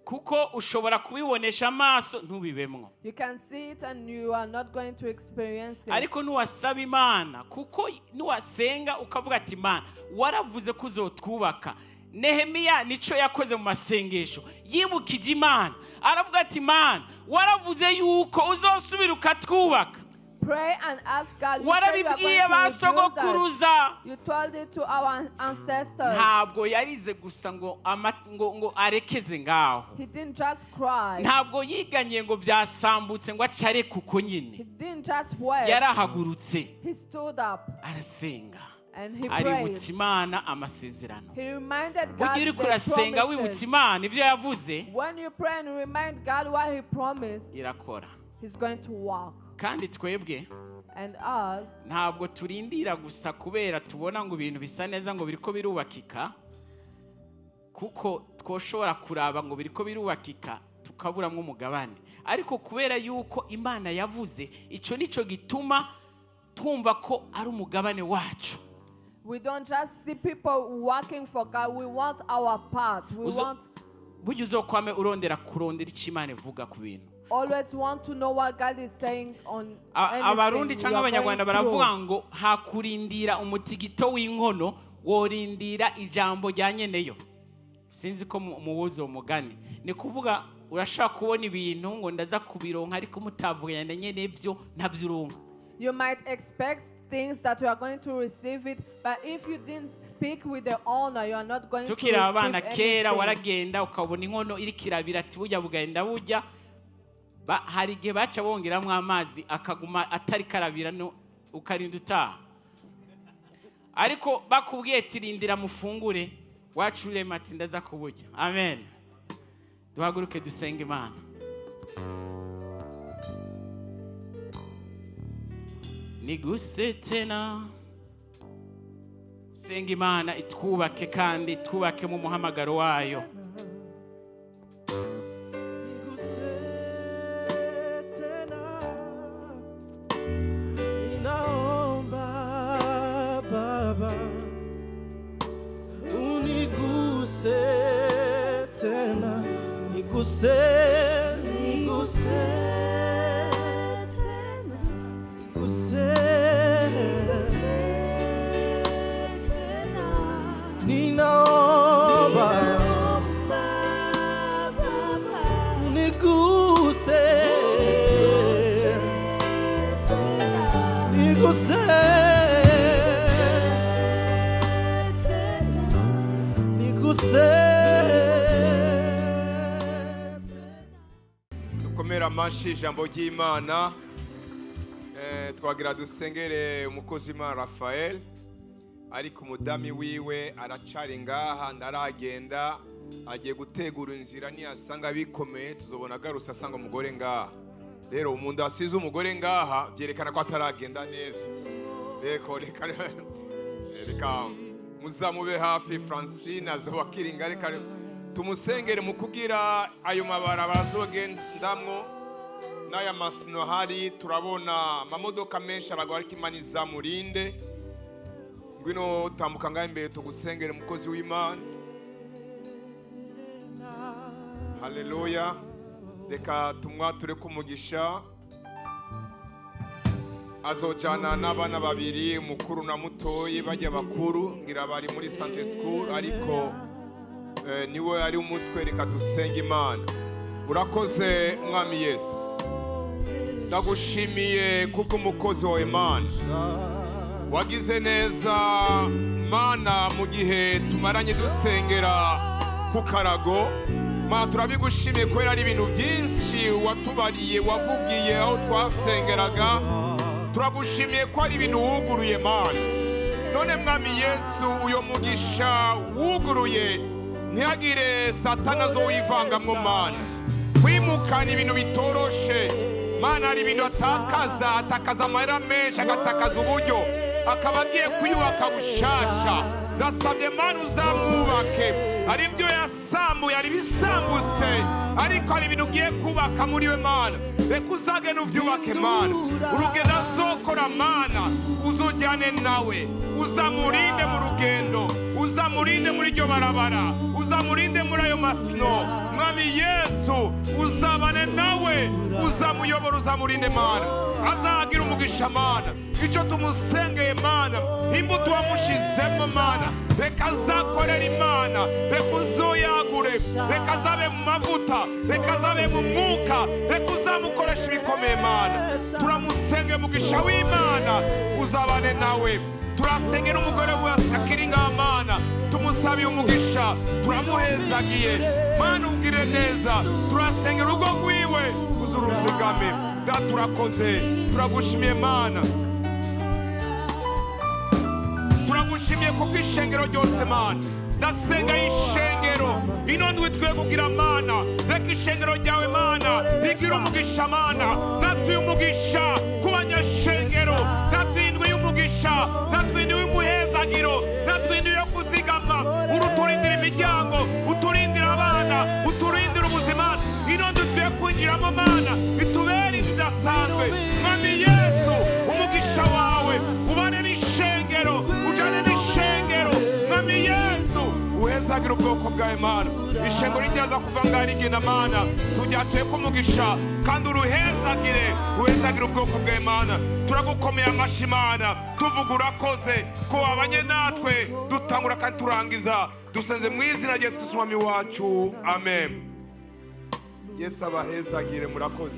Kuko ushobora kubibonesha amaso ntubibemwo. You can see it and you are not going to experience it. Ariko nuwasaba Imana kuko nuwasenga ukavuga ati Imana waravuze ko uzotwubaka. Nehemiya nico yakoze mu masengesho yibukije Imana aravuga ati Imana waravuze yuko uzosubira ukatwubaka. Pray and ask God. You said you are Warabibwiye going to rebuild basogokuruza. us. You told it to our ancestors. Ntabwo yarize gusa ngo arekeze ngaho. He didn't just cry. Ntabwo yiganye ngo byasambutse ngo acare kuko He nyine. didn't just weep. Yarahagurutse He stood up arasenga. and he Aributsa prayed. Imana amasezerano. He reminded God Uri the kurasenga wibutsa promises. Imana ibyo yavuze When you pray and remind God what He promised, irakora. He's going to walk. Kandi twebwe And us, ntabwo turindira gusa kubera tubona ngo ibintu bisa neza ngo biriko birubakika, kuko twoshobora kuraba ngo biriko birubakika tukaburamwo umugabane, ariko kubera yuko Imana yavuze ico nico gituma twumva ko ari umugabane wacu. we don't just see people working for God. We want our part. We Burya uzokwame urondera icyo Imana ivuga ku bintu. always want to know what God is saying on Abarundi anything cyangwa we are abanyarwanda going baravuga through. ngo hakurindira umutigito w'inkono worindira ijambo rya nyeneyo. Sinzi ko mubuzo mugani ni kuvuga urashaka kubona ibintu ngo ndaza kubironka ariko mutavuganya na nyene byo ntavyurunka. You might expect things that you are going to receive it, but if you didn't speak with the owner, you are not going to receive Tukira abana kera anything. waragenda ukabona inkono iri kirabira ati burya bugenda burya hari igihe baca bongeramwo amazi akaguma atari karabira no ukarinda utaha, ariko bakubwiye ati rindira mufungure wacurire mati ndaza kuburya. Amen. Duhaguruke dusenga Imana. Niguse tena senga Imana itwubake kandi twubake mu muhamagaro wayo. Ninaomba dukomera amashi ijambo ry'Imana. Twagira dusengere umukozi w'Imana Raphael, ariko umudami wiwe aracari ngaha ndaragenda, agiye gutegura inzira, niyasanga bikomeye tuzobona garuse asanga umugore ngaha. Rero umuntu asize umugore ngaha byerekana ko ataragenda neza. Reka muzamube hafi. Francine azoba kiringa, reka tumusengere mu kugira ayo mabara bazogendamwo n'aya masino hari. Turabona amamodoka menshi aragwa, ariko Imana izamurinde. Ngwino tambuka ngaho imbere tugusengere mukozi w'Imana. Haleluya. Reka tumwature kumugisha. Azojana n'abana babiri, mukuru na mutoyi, bajya bakuru ngira bari muri Sunday school, ariko niwe ari umutwe. Reka dusenge Imana. Urakoze mwami Yesu, ndagushimiye kubw'umukozi wawe Mana. Wagize neza Mana mu gihe tumaranye dusengera ku karago. Mana turabigushimiye kubera ari ibintu byinshi watubariye, wavugiye aho twasengeraga. Turagushimiye ko ari ibintu wuguruye Mana. None mwami Yesu, uyo mugisha wuguruye ntihagire Satana zo wivangamwo Mana. Kwimukana ibintu bitoroshe Mana, hari ibintu atakaza amahera menshi, agatakaza uburyo, akaba agiye kwiyubaka bushasha. Ndasabye Mana uzamwubake. Hari ibyo yasambuye, hari ibisambutse, ariko hari ibintu ugiye kubaka muri we Mana. Reka uzagenda uvyubake Mana. Urugendo azokora Mana uzujyane nawe, uzamurinde mu rugendo, uzamurinde muri iryo barabara, uzamurinde muri ayo masino. Mwami Yesu uzabane nawe, uzamuyobora, uzamurinde Mana. Azagira umugisha Mana. Icyo tumusengeye Mana, imbuto wamushizemo Mana, reka azakorera Imana. Reka uzoyagure, reka azabe mu mavuta, reka azabe mu mwuka, reka uzamukoresha ibikomeye Mana. Turamusenge mugisha w'Imana, uzabane nawe. Turasengera umugore we akiringa Mana, tumusabiye umugisha, turamuhezagiye Mana, ugire neza. Turasengera urugo rwiwe, uzuruzigame. Turakoze, turagushimiye Mana. Turagushimiye kubw'ishengero ryose Mana. Ndasenga ishengero ino ndwi twe kugira Mana, reka ishengero ryawe Mana rigira umugisha Mana. Natwe umugisha kubanyashengero, natwe indwi y'umugisha, natwe indwi y'umuhezagiro, natwe indwi yo kuzigamwa. Uruturindira imiryango, uturindira abana, uturindira ubuzima. Ino ndwi twe kwinjiramo Mana bitubere bidasanzwe. Mwami Yesu, umugisha wawe ubane n'ishengero, ujane n'ishengero. Mwami Yesu uhezagira ubwoko bwawe Mana. Ishengero rijyaza kuva ngaho rigena Mana, tujyatuye kumugisha kandi uruhezagire, uhezagira ubwoko bwawe Mana. Turagukomeye amashi Mana, tuvuga urakoze ko wabanye natwe dutangura kandi turangiza. Dusenze mu izina rya Yesu Kristo umwami wacu, amen. Yesu abahezagire, murakoze.